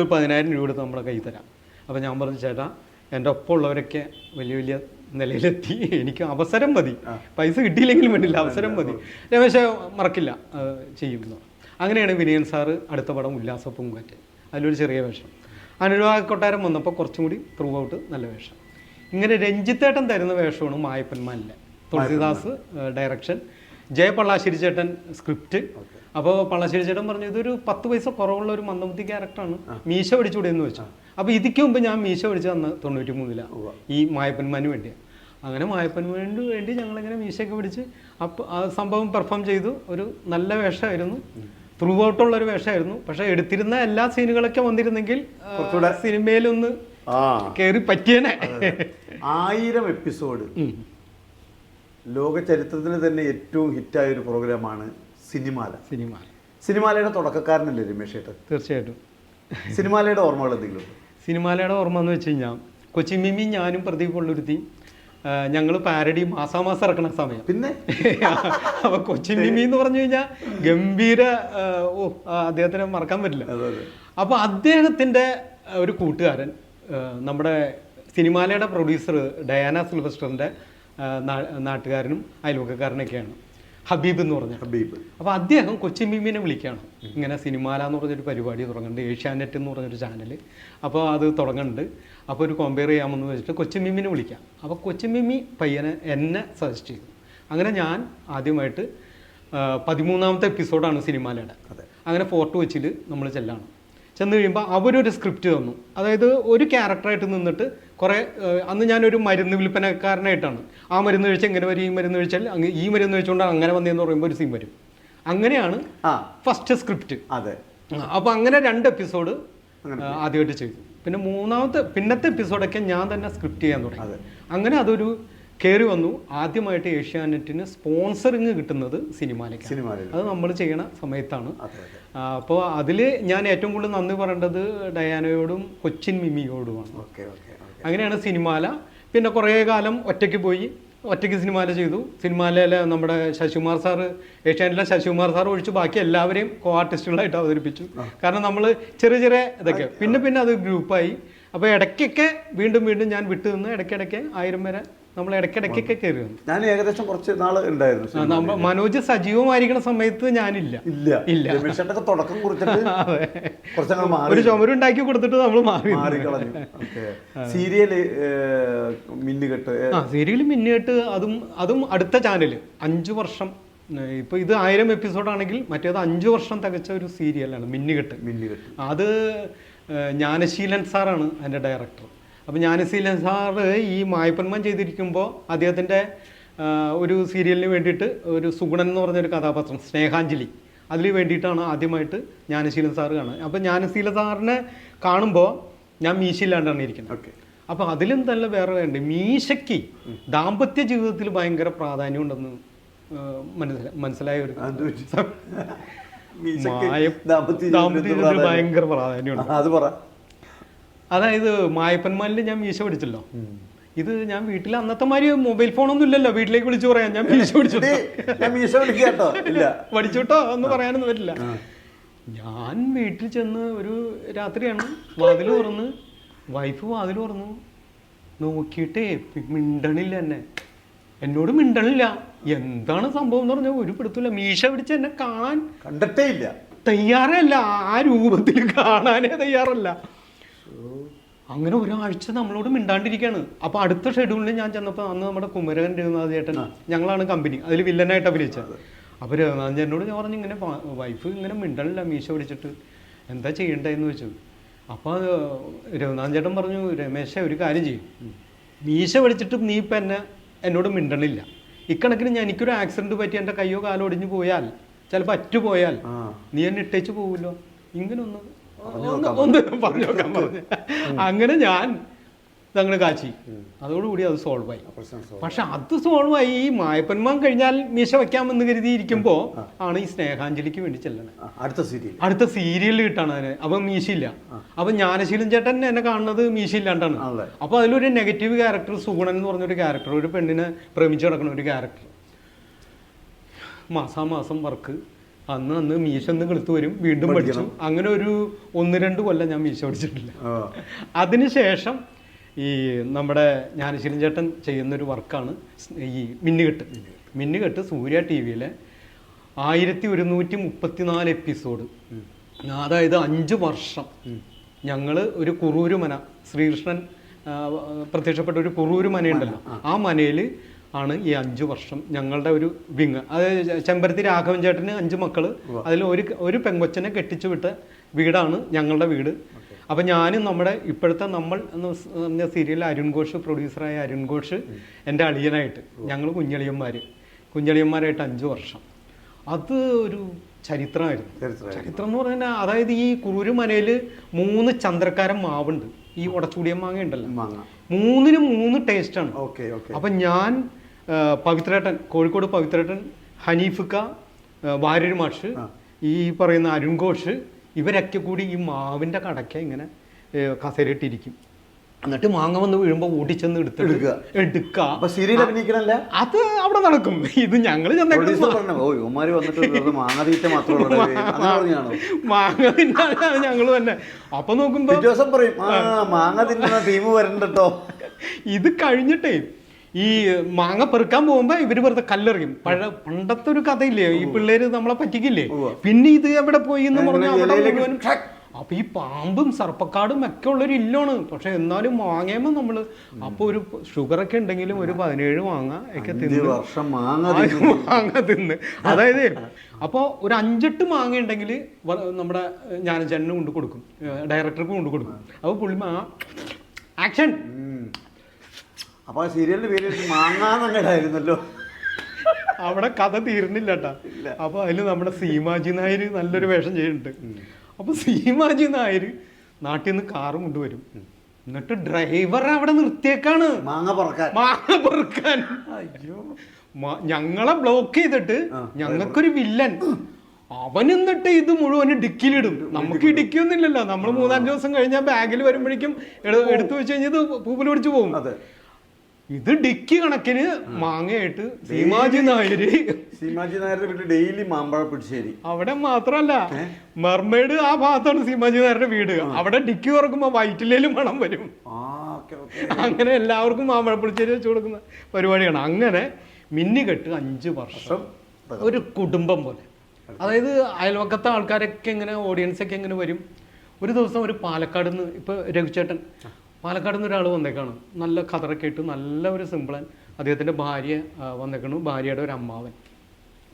ഒരു 10,000 രൂപ എടുത്ത് നമ്മുടെ കയ്യിൽ തരാം. അപ്പോൾ ഞാൻ പറഞ്ഞു ചേട്ടാ എൻ്റെ ഒപ്പം ഉള്ളവരൊക്കെ വലിയ വലിയ നിലയിലെത്തി, എനിക്ക് അവസരം മതി, പൈസ കിട്ടിയില്ലെങ്കിലും വേണ്ടില്ല, അവസരം മതി, രമേശ് മറക്കില്ല, ചെയ്യുമെന്ന്. അങ്ങനെയാണ് വിനയൻ സാറ് അടുത്ത പടം ഉല്ലാസപ്പൂങ്കാറ്റ്, അതിലൊരു ചെറിയ വേഷം. അനുരാഗ് കൊട്ടാരം വന്നപ്പോൾ കുറച്ചും കൂടി ത്രൂ ഔട്ട് നല്ല വേഷം. ഇങ്ങനെ രഞ്ജിത്തേട്ടൻ തരുന്ന വേഷമാണ് മായപ്പന്മാനിലെ. തുളസിദാസ് ഡയറക്ഷൻ, പള്ളാശ്ശേരി ചേട്ടൻ സ്ക്രിപ്റ്റ്. അപ്പോൾ പള്ളാശ്ശേരി ചേട്ടൻ പറഞ്ഞു ഇതൊരു 10 പൈസ കുറവുള്ള ഒരു മന്ദബുദ്ധി ക്യാരക്ടറാണ്, മീശ പിടിച്ചുകൂടെ എന്ന് വെച്ചു. അപ്പോൾ ഇതിക്ക് മുമ്പ് ഞാൻ മീശ പിടിച്ച് തന്ന് 93-ലാണ് ഈ മായപ്പന്മാന് വേണ്ടിയാണ്. അങ്ങനെ മായപ്പന്മാന് വേണ്ടി ഞങ്ങളിങ്ങനെ മീശയൊക്കെ പിടിച്ച് അപ്പോൾ ആ സംഭവം പെർഫോം ചെയ്തു. ഒരു നല്ല വേഷമായിരുന്നു, ത്രൂ ഔട്ടുള്ളൊരു വേഷമായിരുന്നു. പക്ഷെ എടുത്തിരുന്ന എല്ലാ സീനുകളൊക്കെ വന്നിരുന്നെങ്കിൽ സിനിമയിലൊന്ന് കയറി പറ്റിയനെ. 1000 എപ്പിസോഡ് ലോക ചരിത്രത്തിൽ തന്നെ ഏറ്റവും ഹിറ്റായ ഒരു പ്രോഗ്രാമാണ് സിനിമാല. സിനിമാലയുടെ തുടക്കക്കാരനല്ലേ രമേശ് ചേട്ടൻ? തീർച്ചയായിട്ടും. സിനിമാലയുടെ ഓർമ്മകൾ എന്തെങ്കിലും? സിനിമാലയുടെ ഓർമ്മ എന്ന് വെച്ച് കഴിഞ്ഞാൽ കൊച്ചിമിമ്മി ഞാനും പ്രദീപ് കൊള്ളുരുത്തി ഞങ്ങൾ പാരഡി മാസാമാസം ഇറക്കണ സമയം. പിന്നെ അപ്പോൾ കൊച്ചിമിമ്മി എന്ന് പറഞ്ഞു കഴിഞ്ഞാൽ ഗംഭീര, അദ്ദേഹത്തിനെ മറക്കാൻ പറ്റില്ല. അപ്പോൾ അദ്ദേഹത്തിൻ്റെ ഒരു കൂട്ടുകാരൻ, നമ്മുടെ സിനിമാലയുടെ പ്രൊഡ്യൂസർ ഡയാന സിൽവസ്റ്ററിൻ്റെ നാട്ടുകാരനും അയൽവക്കക്കാരനൊക്കെയാണ്, ഹബീബ് എന്ന് പറഞ്ഞ ഹബീബ്. അപ്പോൾ അദ്ദേഹം കൊച്ചിമിമ്മിനെ വിളിക്കുകയാണ്, ഇങ്ങനെ സിനിമാല എന്ന് പറഞ്ഞൊരു പരിപാടി തുടങ്ങുന്നുണ്ട്, ഏഷ്യാനെറ്റ് എന്ന് പറഞ്ഞൊരു ചാനൽ, അപ്പോൾ അത് തുടങ്ങുന്നുണ്ട്, അപ്പോൾ ഒരു കമ്പയർ ചെയ്യാമെന്ന് വെച്ചിട്ട് കൊച്ചിമിമ്മിനെ വിളിക്കാം. അപ്പോൾ കൊച്ചിമിമ്മി പയ്യനെ എന്നെ സജസ്റ്റ് ചെയ്തു. അങ്ങനെ ഞാൻ ആദ്യമായിട്ട് 13ാമത്തെ എപ്പിസോഡാണ് സിനിമാലയുടെ. അങ്ങനെ ഫോർട്ട് കൊച്ചിയിൽ നമ്മൾ ചെന്ന് കഴിയുമ്പോൾ അവരൊരു സ്ക്രിപ്റ്റ് തന്നു. അതായത് ഒരു ക്യാരക്ടറായിട്ട് നിന്നിട്ട് കുറേ, അന്ന് ഞാനൊരു മരുന്ന് വിൽപ്പനക്കാരനായിട്ടാണ്, ആ മരുന്ന് കഴിച്ചാൽ എങ്ങനെ വരും, ഈ മരുന്ന് കഴിച്ചാൽ ഈ മരുന്ന് കഴിച്ചുകൊണ്ട് അങ്ങനെ വന്നതെന്ന് പറയുമ്പോൾ ഒരു സീൻ വരും. അങ്ങനെയാണ് ഫസ്റ്റ് സ്ക്രിപ്റ്റ്. അതെ. അപ്പോൾ അങ്ങനെ 2 എപ്പിസോഡ് ആദ്യമായിട്ട് ചെയ്തു. പിന്നെ പിന്നത്തെ എപ്പിസോഡൊക്കെ ഞാൻ തന്നെ സ്ക്രിപ്റ്റ് ചെയ്യാൻ തുടങ്ങി. അങ്ങനെ അതൊരു കയറി വന്നു. ആദ്യമായിട്ട് ഏഷ്യാനെറ്റിന് സ്പോൺസറിങ് കിട്ടുന്നത് സിനിമാലയ്ക്ക്. അത് നമ്മൾ ചെയ്യണ സമയത്താണ്. അപ്പോൾ അതിൽ ഞാൻ ഏറ്റവും കൂടുതൽ നന്ദി പറയേണ്ടത് ഡയാനയോടും കൊച്ചിൻ മിമിയോടുമാണ്. അങ്ങനെയാണ് സിനിമാല. പിന്നെ കുറേ കാലം ഒറ്റയ്ക്ക് സിനിമാല ചെയ്തു. സിനിമാലയിലെ നമ്മുടെ ശശികുമാർ സാറ്, ഏഷ്യാനെറ്റിലെ ശശികുമാർ സാർ ഒഴിച്ച് ബാക്കി എല്ലാവരെയും കോ ആർട്ടിസ്റ്റുകളായിട്ട് അവതരിപ്പിച്ചു. കാരണം നമ്മൾ ചെറിയ ഇതൊക്കെ പിന്നെ അത് ഗ്രൂപ്പായി. അപ്പോൾ ഇടയ്ക്കൊക്കെ വീണ്ടും ഞാൻ വിട്ടു നിന്ന് ഇടയ്ക്കിടയ്ക്ക് 1000 വരെ നമ്മൾ ഇടയ്ക്കിടയ്ക്കൊക്കെ കയറി വന്നു. ഞാൻ ഏകദേശം കുറച്ച് നാൾ ഉണ്ടായിരുന്നു. മനോജ് സജീവമായിരിക്കുന്ന സമയത്ത് ഞാനില്ല. തുടക്കം കുറിച്ചിട്ട് ഒരു ചുമരുണ്ടാക്കി കൊടുത്തിട്ട് നമ്മൾ മാറിക്കളഞ്ഞു. സീരിയല് മിന്നുകെട്ട് അതും അടുത്ത ചാനല് 5 വർഷം. ഇപ്പൊ ഇത് 1000 എപ്പിസോഡാണെങ്കിൽ മറ്റേത് 5 വർഷം തികച്ച ഒരു സീരിയലാണ് മിന്നുകെട്ട്. അത് ജ്ഞാനശീലൻ സാറാണ് അതിൻ്റെ ഡയറക്ടർ. അപ്പോൾ ജ്ഞാനശീലൻ സാറ് ഈ മായപ്പന്മാൻ ചെയ്തിരിക്കുമ്പോൾ അദ്ദേഹത്തിൻ്റെ ഒരു സീരിയലിന് വേണ്ടിയിട്ട് ഒരു സുഗുണൻ എന്ന് പറഞ്ഞൊരു കഥാപാത്രം, സ്നേഹാഞ്ജലി, അതിൽ വേണ്ടിയിട്ടാണ് ആദ്യമായിട്ട് ജ്ഞാനശീലൻ സാറ് കാണുന്നത്. അപ്പോൾ ജ്ഞാനശീലൻ സാറിനെ കാണുമ്പോൾ ഞാൻ മീശയില്ലാണ്ടാണ് ഇരിക്കുന്നത്. അപ്പോൾ അതിലും നല്ല വേറെ ഉണ്ട്, മീശയ്ക്ക് ദാമ്പത്യ ജീവിതത്തിൽ ഭയങ്കര പ്രാധാന്യം ഉണ്ടെന്ന് മനസ്സിലായ ഒരു ദാമ്പത്യത്തിൽ ഭയങ്കര പ്രാധാന്യമുണ്ട്. അതായത് മായപ്പന്മാരിൽ ഞാൻ മീശ പിടിച്ചല്ലോ. ഇത് ഞാൻ വീട്ടിൽ അന്നത്തെ മാതിരി മൊബൈൽ ഫോണൊന്നും ഇല്ലല്ലോ, വീട്ടിലേക്ക് വിളിച്ചു പറയാം ഞാൻ മീശ പഠിച്ചോട്ടോ എന്ന് പറയാനൊന്നും പറ്റില്ല. ഞാൻ വീട്ടിൽ ചെന്ന് ഒരു രാത്രിയാണ്, വാതിൽ തുറന്ന് വൈഫ് വാതിൽ തുറന്നു നോക്കിയിട്ടേ മിണ്ടണില്ല, എന്നോട് മിണ്ടണില്ല. എന്താണ് സംഭവം എന്ന് പറഞ്ഞാൽ ഒരു പിടുത്തില്ല. മീശ പിടിച്ച് എന്നെ കാണാൻ കണ്ടിട്ടേ ഇല്ല, തയ്യാറല്ല, ആ രൂപത്തിൽ കാണാനേ തയ്യാറല്ല. അങ്ങനെ ഒരാഴ്ച നമ്മളോട് മിണ്ടാണ്ടിരിക്കുകയാണ്. അപ്പോൾ അടുത്ത ഷെഡ്യൂളിൽ ഞാൻ ചെന്നപ്പോൾ അന്ന് നമ്മുടെ കുമരകൻ രഘുനാഥ് ചേട്ടൻ, ഞങ്ങളാണ് കമ്പനി, അതിൽ വില്ലനായിട്ട് അഭിനയിച്ചത്. അപ്പോൾ രഘുനാഥ് ചേട്ടനോട് ഞാൻ പറഞ്ഞു ഇങ്ങനെ വൈഫ് ഇങ്ങനെ മിണ്ടണില്ല മീശ പിടിച്ചിട്ട്, എന്താ ചെയ്യണ്ടേന്ന് വെച്ചു. അപ്പോൾ രഘുനാഥ് ചേട്ടൻ പറഞ്ഞു, രമേശ ഒരു കാര്യം ചെയ്യും, മീശ പിടിച്ചിട്ട് നീ ഇപ്പം എന്നോട് മിണ്ടണില്ല, ഇക്കണക്കിന് എനിക്കൊരു ആക്സിഡൻറ്റ് പറ്റി എൻ്റെ കയ്യോ കാലോ ഒടിഞ്ഞു പോയാൽ, ചിലപ്പോൾ അറ്റുപോയാൽ നീ എന്നെ ഇട്ടേച്ച് പോവുമല്ലോ, ഇങ്ങനെ ഒന്ന് പറഞ്ഞു നോക്കാൻ പറഞ്ഞു. അങ്ങനെ ഞാൻ തങ്ങൾ കാച്ചി, അതോടുകൂടി അത് സോൾവ് ആയി. പക്ഷെ അത് സോൾവ് ആയി. ഈ മായപ്പന്മാൻ കഴിഞ്ഞാൽ മീശ വയ്ക്കാമെന്ന് കരുതിയിരിക്കുമ്പോൾ ആണ് ഈ സ്നേഹാഞ്ജലിക്ക് വേണ്ടി ചെല്ലണേ. അടുത്ത സീരിയൽ കിട്ടാണ് അതിന്. അപ്പം മീശയില്ല. അപ്പം ജ്ഞാനശീലൻ ചേട്ടൻ എന്നെ കാണുന്നത് മീശയില്ലാണ്ടാണ്. അപ്പോൾ അതിലൊരു നെഗറ്റീവ് ക്യാരക്ടർ, സുഗുണൻ എന്ന് പറഞ്ഞൊരു ക്യാരക്ടർ, ഒരു പെണ്ണിനെ പ്രേമിച്ച് കിടക്കുന്ന ഒരു ക്യാരക്ടർ. മാസാമാസം വർക്ക്, അന്ന് മീശ ഒന്ന് കിളുത്ത് വരും, വീണ്ടും പഠിച്ചു. അങ്ങനെ ഒരു 1-2 കൊല്ലം ഞാൻ മീശ പഠിച്ചിട്ടില്ല. അതിനുശേഷം ഈ നമ്മുടെ ജ്ഞാനശീലൻ ചേട്ടൻ ചെയ്യുന്നൊരു വർക്കാണ് ഈ മിന്നുകെട്ട് സൂര്യ ടി വിയിലെ 1134 എപ്പിസോഡ്. അതായത് 5 വർഷം ഞങ്ങൾ ഒരു കുറൂര് മന, ശ്രീകൃഷ്ണൻ പ്രത്യക്ഷപ്പെട്ട ഒരു കുറൂര് മനയുണ്ടല്ലോ, ആ മനയിൽ ആണ് ഈ 5 വർഷം ഞങ്ങളുടെ ഒരു വിങ്. അതായത് ചെമ്പരത്തി രാഘവൻ ചേട്ടന് 5 മക്കൾ, അതിൽ ഒരു പെങ്കൊച്ചനെ കെട്ടിച്ചു വിട്ട വീടാണ് ഞങ്ങളുടെ വീട്. അപ്പം ഞാനും നമ്മുടെ ഇപ്പോഴത്തെ നമ്മൾ എന്ന സീരിയലിൽ അരുൺ ഘോഷ്, പ്രൊഡ്യൂസറായ അരുൺ ഘോഷ് എൻ്റെ അളിയനായിട്ട്, ഞങ്ങൾ കുഞ്ഞളിയന്മാരായിട്ട് 5 വർഷം. അത് ഒരു ചരിത്രമായിരുന്നു. ചരിത്രം എന്ന് പറഞ്ഞാൽ അതായത് ഈ കുറൂര് മനയിൽ 3 ചന്ദ്രക്കാരൻ മാവുണ്ട്, ഈ ഉടച്ചൂടിയ മാങ്ങ ഉണ്ടല്ലോ, 3-നും 3 ടേസ്റ്റാണ്. അപ്പം ഞാൻ പവിത്രേട്ടൻ, കോഴിക്കോട് പവിത്രേട്ടൻ, ഹനീഫിക്ക, വാര്യർ മാഷ്, ഈ പറയുന്ന അരുൺ ഘോഷ് ഇവരൊക്കെ കൂടി ഈ മാവിൻ്റെ കടയ്ക്ക ഇങ്ങനെ കസേരയിട്ടിരിക്കും. എന്നിട്ട് മാങ്ങ വന്ന് വീഴുമ്പോൾ ഓടിച്ചെന്ന് എടുക്കുക. സീരിയൽ അഭിനയിക്കണല്ല, അത് അവിടെ നടക്കും. ഇത് ഞങ്ങൾ മാങ്ങ തിന്നാണ് ഞങ്ങൾ തന്നെ. അപ്പൊ നോക്കുമ്പോ മാങ്ങ തിന്നുന്ന ടീം വരണ്ടോ. ഇത് കഴിഞ്ഞിട്ടേ ഈ മാങ്ങ പെറുക്കാൻ പോകുമ്പോ ഇവര് വെറുതെ കല്ലെറിയും. പണ്ടത്തെ ഒരു കഥയില്ലേ, ഈ പിള്ളേര് നമ്മളെ പറ്റിക്കില്ലേ, പിന്നെ ഇത് എവിടെ പോയി എന്ന് പറഞ്ഞാൽ അവിടെ മുഴുവനും. അപ്പൊ ഈ പാമ്പും സർപ്പക്കാടും ഒക്കെ ഉള്ളൊരു ഇല്ലാണ്. പക്ഷെ എന്നാലും മാങ്ങയുമ്പോ നമ്മള് അപ്പൊ ഒരു ഷുഗറൊക്കെ ഉണ്ടെങ്കിലും ഒരു 17 മാങ്ങ ഒക്കെ മാങ്ങ തിന്ന്. അതായത് അപ്പോൾ ഒരു 5-8 മാങ്ങ ഉണ്ടെങ്കിൽ നമ്മുടെ ജ്ഞാനചേട്ടന് കൊണ്ട് കൊടുക്കും, ഡയറക്ടർക്ക് കൊണ്ട് കൊടുക്കും. അപ്പൊ പുള്ളി ആക്ഷൻ. അപ്പൊ സീരിയലിന്റെ പേര് മാങ്ങാന്നല്ലോ. അവിടെ കഥ തീർന്നില്ല കേട്ടാ. അപ്പൊ അതില് നമ്മുടെ സീമാജി നായർ നല്ലൊരു വേഷം ചെയ്യുന്നുണ്ട്. അപ്പൊ സീമാജി നായർ നാട്ടിൽ നിന്ന് കാറ് കൊണ്ടുവരും. എന്നിട്ട് ഡ്രൈവർ അവിടെ നിർത്തിയേക്കാണ് മാങ്ങ പെറുക്കാൻ. ഞങ്ങളെ ബ്ലോക്ക് ചെയ്തിട്ട് ഞങ്ങൾക്കൊരു വില്ലൻ അവൻ എന്നിട്ട് ഇത് മുഴുവൻ ഡിക്കിലിടും. നമുക്ക് ഈ ഡിക്കിയൊന്നുമില്ലല്ലോ, നമ്മൾ 3-5 ദിവസം കഴിഞ്ഞാൽ ബാഗിൽ വരുമ്പോഴേക്കും എടുത്തു വെച്ച് കഴിഞ്ഞാൽ ഇത് പൂപ്പിൽ പിടിച്ചു പോകും. ഇത് ഡിക്കി കണക്കിന് മാങ്ങയായിട്ട് സീമാജി നായരുടെ വീട്ടിൽ ഡെയിലി മാമ്പഴ പിടിച്ചേരി. അവിടെ മാത്രല്ല, മെർമേഡ് ആ ഭാഗത്താണ് സീമാജി നായരുടെ വീട്. അവിടെ ഡിക്കി തുറക്കുമ്പോ വയറ്റിലേലും മണം വരും. അങ്ങനെ എല്ലാവർക്കും മാമ്പഴ പിടിച്ചേരി വെച്ച് കൊടുക്കുന്ന പരിപാടിയാണ്. അങ്ങനെ മിന്നിക്കെട്ട് 5 വർഷം ഒരു കുടുംബം പോലെ. അതായത് അയൽവക്കത്തെ ആൾക്കാരൊക്കെ ഇങ്ങനെ, ഓഡിയൻസൊക്കെ ഇങ്ങനെ വരും. ഒരു ദിവസം ഒരു പാലക്കാട് നിന്ന്, ഇപ്പൊ രഘുചേട്ടൻ പാലക്കാട് നിന്ന് ഒരാൾ വന്നേക്കാണ്, നല്ല കതറൊക്കെ ഇട്ട്, നല്ല ഒരു സിമ്പിളൻ. അദ്ദേഹത്തിൻ്റെ ഭാര്യ വന്നേക്കണു, ഭാര്യയുടെ ഒരു അമ്മാവൻ.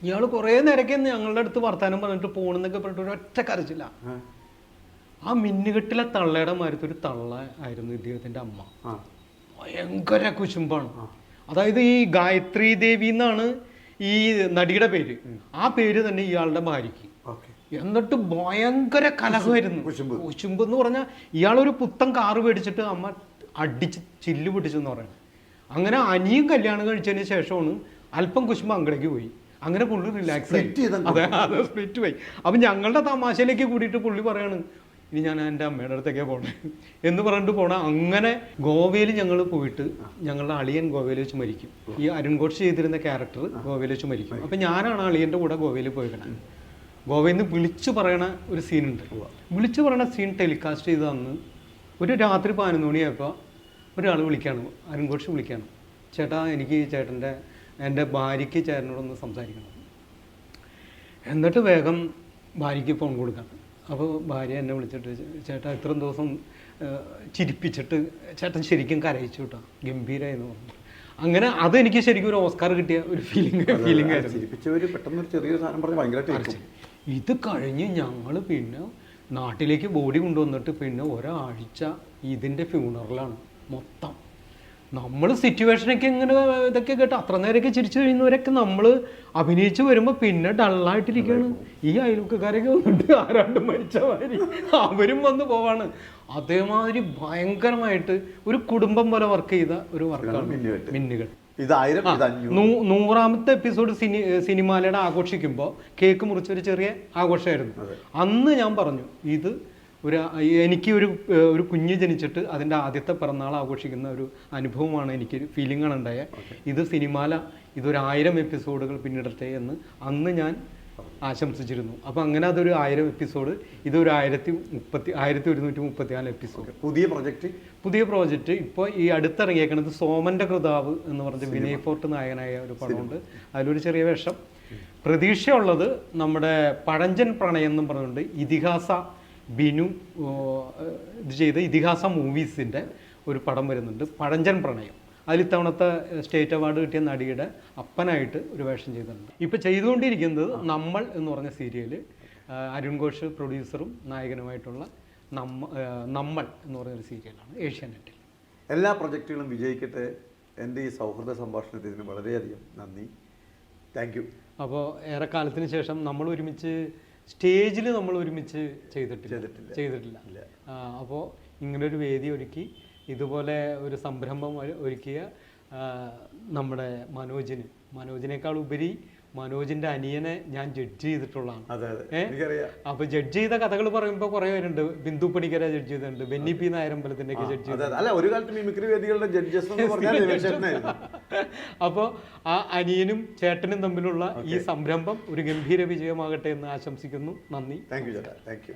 ഇയാൾ കുറേ നേരമൊക്കെ ഞങ്ങളുടെ അടുത്ത് വർത്താനം പറഞ്ഞിട്ട് പോകണമെന്നൊക്കെ പറഞ്ഞിട്ട് ഒരു ഒറ്റ കരച്ചില്ല. ആ മിന്നുകെട്ടിലെ തള്ളയുടെ മാരത്തെ ഒരു തള്ള ആയിരുന്നു ഇദ്ദേഹത്തിൻ്റെ അമ്മ. ഭയങ്കര കുശുമ്പാണ്. അതായത് ഈ ഗായത്രി ദേവി എന്നാണ് ഈ നടിയുടെ പേര്. ആ പേര് തന്നെ ഇയാളുടെ ഭാര്യയ്ക്ക്. എന്നിട്ട് ഭയങ്കര കലഹമായിരുന്നു. കുശുമ്പ് എന്ന് പറഞ്ഞാൽ ഇയാളൊരു പുത്തൻ കാറ് മേടിച്ചിട്ട് അമ്മ അടിച്ച് ചില്ല് പിടിച്ചെന്ന് പറയുന്നത്. അങ്ങനെ അനിയും കല്യാണം കഴിച്ചതിന് ശേഷമാണ് അല്പം കുശുമ്പ് അങ്ങടേക്ക് പോയി. അങ്ങനെ പുള്ളി റിലാക്സ് ആയി. അതെ, സ്പ്ലിറ്റ് പോയി. അപ്പം ഞങ്ങളുടെ തമാശയിലേക്ക് കൂടിയിട്ട് പുള്ളി പറയാണ്, ഇനി ഞാൻ എൻ്റെ അമ്മയുടെ അടുത്തേക്കേ പോണേ എന്ന് പറഞ്ഞിട്ട് പോണേ. അങ്ങനെ ഗോവയിൽ ഞങ്ങൾ പോയിട്ട്, ഞങ്ങളുടെ അളിയൻ ഗോവയിൽ വെച്ച് മരിക്കും. ഈ അരുൺ ഘോഷ് ചെയ്തിരുന്ന ക്യാരക്ടർ ഗോവയിൽ വെച്ച് മരിക്കും. അപ്പം ഞാനാണ് അളിയൻ്റെ കൂടെ ഗോവയിൽ പോയിക്കണം. ഗോവയിൽ നിന്ന് വിളിച്ചു പറയണ ഒരു സീനുണ്ട്. വിളിച്ചു പറയണ സീൻ ടെലികാസ്റ്റ് ചെയ്ത് അന്ന് ഒരു രാത്രി 11 മണിയായപ്പോൾ ഒരാൾ വിളിക്കുകയാണ്, അരുൺ ഘോഷ് വിളിക്കുകയാണ്, ചേട്ടാ എനിക്ക് എൻ്റെ ഭാര്യയ്ക്ക് ചേട്ടനോടൊന്ന് സംസാരിക്കണം. എന്നിട്ട് വേഗം ഭാര്യയ്ക്ക് ഫോൺ കൊടുക്കണം. അപ്പോൾ ഭാര്യ എന്നെ വിളിച്ചിട്ട്, ചേട്ടാ ഇത്രയും ദിവസം ചിരിപ്പിച്ചിട്ട് ചേട്ടൻ ശരിക്കും കരയിച്ചു കേട്ടോ, ഗംഭീരമായെന്ന് പറഞ്ഞു. അങ്ങനെ അതെനിക്ക് ശരിക്കും ഒരു ഓസ്കാർ കിട്ടിയ ഒരു ഫീലിംഗ് ആയിരുന്നു. ഇത് കഴിഞ്ഞ് ഞങ്ങൾ പിന്നെ നാട്ടിലേക്ക് ബോഡി കൊണ്ടുവന്നിട്ട് പിന്നെ ഒരാഴ്ച ഇതിൻ്റെ ഫ്യൂണറലാണ് മൊത്തം. നമ്മൾ സിറ്റുവേഷനൊക്കെ ഇങ്ങനെ ഇതൊക്കെ കേട്ട് അത്ര നേരമൊക്കെ ചിരിച്ചു കഴിയുന്നവരൊക്കെ നമ്മൾ അഭിനയിച്ച് വരുമ്പോൾ പിന്നെ ഡള്ളായിട്ടിരിക്കുകയാണ്. ഈ അയൽവക്കക്കാരൊക്കെ വന്നിട്ട് ആരാണ്ട് മരിച്ച മാതിരി അവരും വന്ന് പോവാണ്. അതേമാതിരി ഭയങ്കരമായിട്ട് ഒരു കുടുംബം പോലെ വർക്ക് ചെയ്ത ഒരു വർക്കാണ് മിന്നുകൾ. 100ാമത്തെ എപ്പിസോഡ് സിനിമാലയുടെ ആഘോഷിക്കുമ്പോൾ കേക്ക് മുറിച്ചൊരു ചെറിയ ആഘോഷമായിരുന്നു. അന്ന് ഞാൻ പറഞ്ഞു, ഇത് എനിക്ക് ഒരു കുഞ്ഞ് ജനിച്ചിട്ട് അതിൻ്റെ ആദ്യത്തെ പിറന്നാൾ ആഘോഷിക്കുന്ന ഒരു അനുഭവമാണ്, എനിക്ക് ഫീലിംഗാണ് ഉണ്ടായത്. ഇത് സിനിമാല ഇതൊരു 1000 എപ്പിസോഡുകൾ പിന്നിടട്ടെ എന്ന് അന്ന് ഞാൻ ആശംസിച്ചിരുന്നു. അപ്പം അങ്ങനെ അതൊരു 1000 എപ്പിസോഡ്, ഇതൊരു 1134 എപ്പിസോഡ്. പുതിയ പ്രോജക്റ്റ് ഇപ്പോൾ ഈ അടുത്തിറങ്ങിയേക്കണത് സോമൻ്റെ കൃതാവ് എന്ന് പറഞ്ഞ വിനയ് ഫോർട്ട് നായകനായ ഒരു പടമുണ്ട്. അതിലൊരു ചെറിയ വേഷം. പ്രതീക്ഷയുള്ളത് നമ്മുടെ പഴഞ്ചൻ പ്രണയം എന്നും പറഞ്ഞുകൊണ്ട് ഇതിഹാസ ബിനു ഇത് ചെയ്ത ഇതിഹാസ മൂവീസിൻ്റെ ഒരു പടം വരുന്നുണ്ട്, പഴഞ്ചൻ പ്രണയം. അതിലിത്തവണത്തെ സ്റ്റേറ്റ് അവാർഡ് കിട്ടിയ നടിയുടെ അപ്പനായിട്ട് ഒരു വേഷം ചെയ്തിട്ടുണ്ട്. ഇപ്പോൾ ചെയ്തുകൊണ്ടിരിക്കുന്നത് നമ്മൾ എന്ന് പറഞ്ഞ സീരിയൽ, അരുൺ ഘോഷ് പ്രൊഡ്യൂസറും നായകനുമായിട്ടുള്ള നമ്മൾ എന്ന് പറഞ്ഞൊരു സീരിയലാണ് ഏഷ്യാനെറ്റിൽ. എല്ലാ പ്രൊജക്റ്റുകളും വിജയിക്കട്ടെ. എൻ്റെ ഈ സൗഹൃദ സംഭാഷണത്തിന് വളരെയധികം നന്ദി. Thank you. അപ്പോൾ ഏറെക്കാലത്തിന് ശേഷം നമ്മൾ ഒരുമിച്ച് സ്റ്റേജിൽ ചെയ്തിട്ടില്ല. അപ്പോൾ ഇങ്ങനൊരു വേദി ഒരുക്കി ഇതുപോലെ ഒരു സംരംഭം ഒരുക്കിയ നമ്മുടെ മനോജിനേക്കാൾ ഉപരി മനോജിന്റെ അനിയനെ ഞാൻ ജഡ്ജ് ചെയ്തിട്ടുള്ളതാണ്. അതെ അതെ എനിക്കറിയാം. അപ്പൊ ജഡ്ജ് ചെയ്ത കഥകൾ പറയുമ്പോൾ കുറെ പേരുണ്ട്. ബിന്ദു പണിക്കര ജഡ്ജ് ചെയ്തിട്ടുണ്ട്, ബെന്നി പി നായരമ്പലത്തിന്റെ ഒക്കെ ജഡ്ജ് ചെയ്തിട്ടുണ്ട്. അല്ല, ഒരു കാലത്ത് മിമിക്രി വേദികളുടെ ജഡ്ജസ് എന്ന് പറഞ്ഞാൽ രമേശേട്ടനായിരുന്നു. അപ്പോൾ ആ അനിയനും ചേട്ടനും തമ്മിലുള്ള ഈ സംരംഭം ഒരു ഗംഭീര വിജയമാകട്ടെ എന്ന് ആശംസിക്കുന്നു. നന്ദി. താങ്ക് യു ചേട്ടാ, താങ്ക് യു.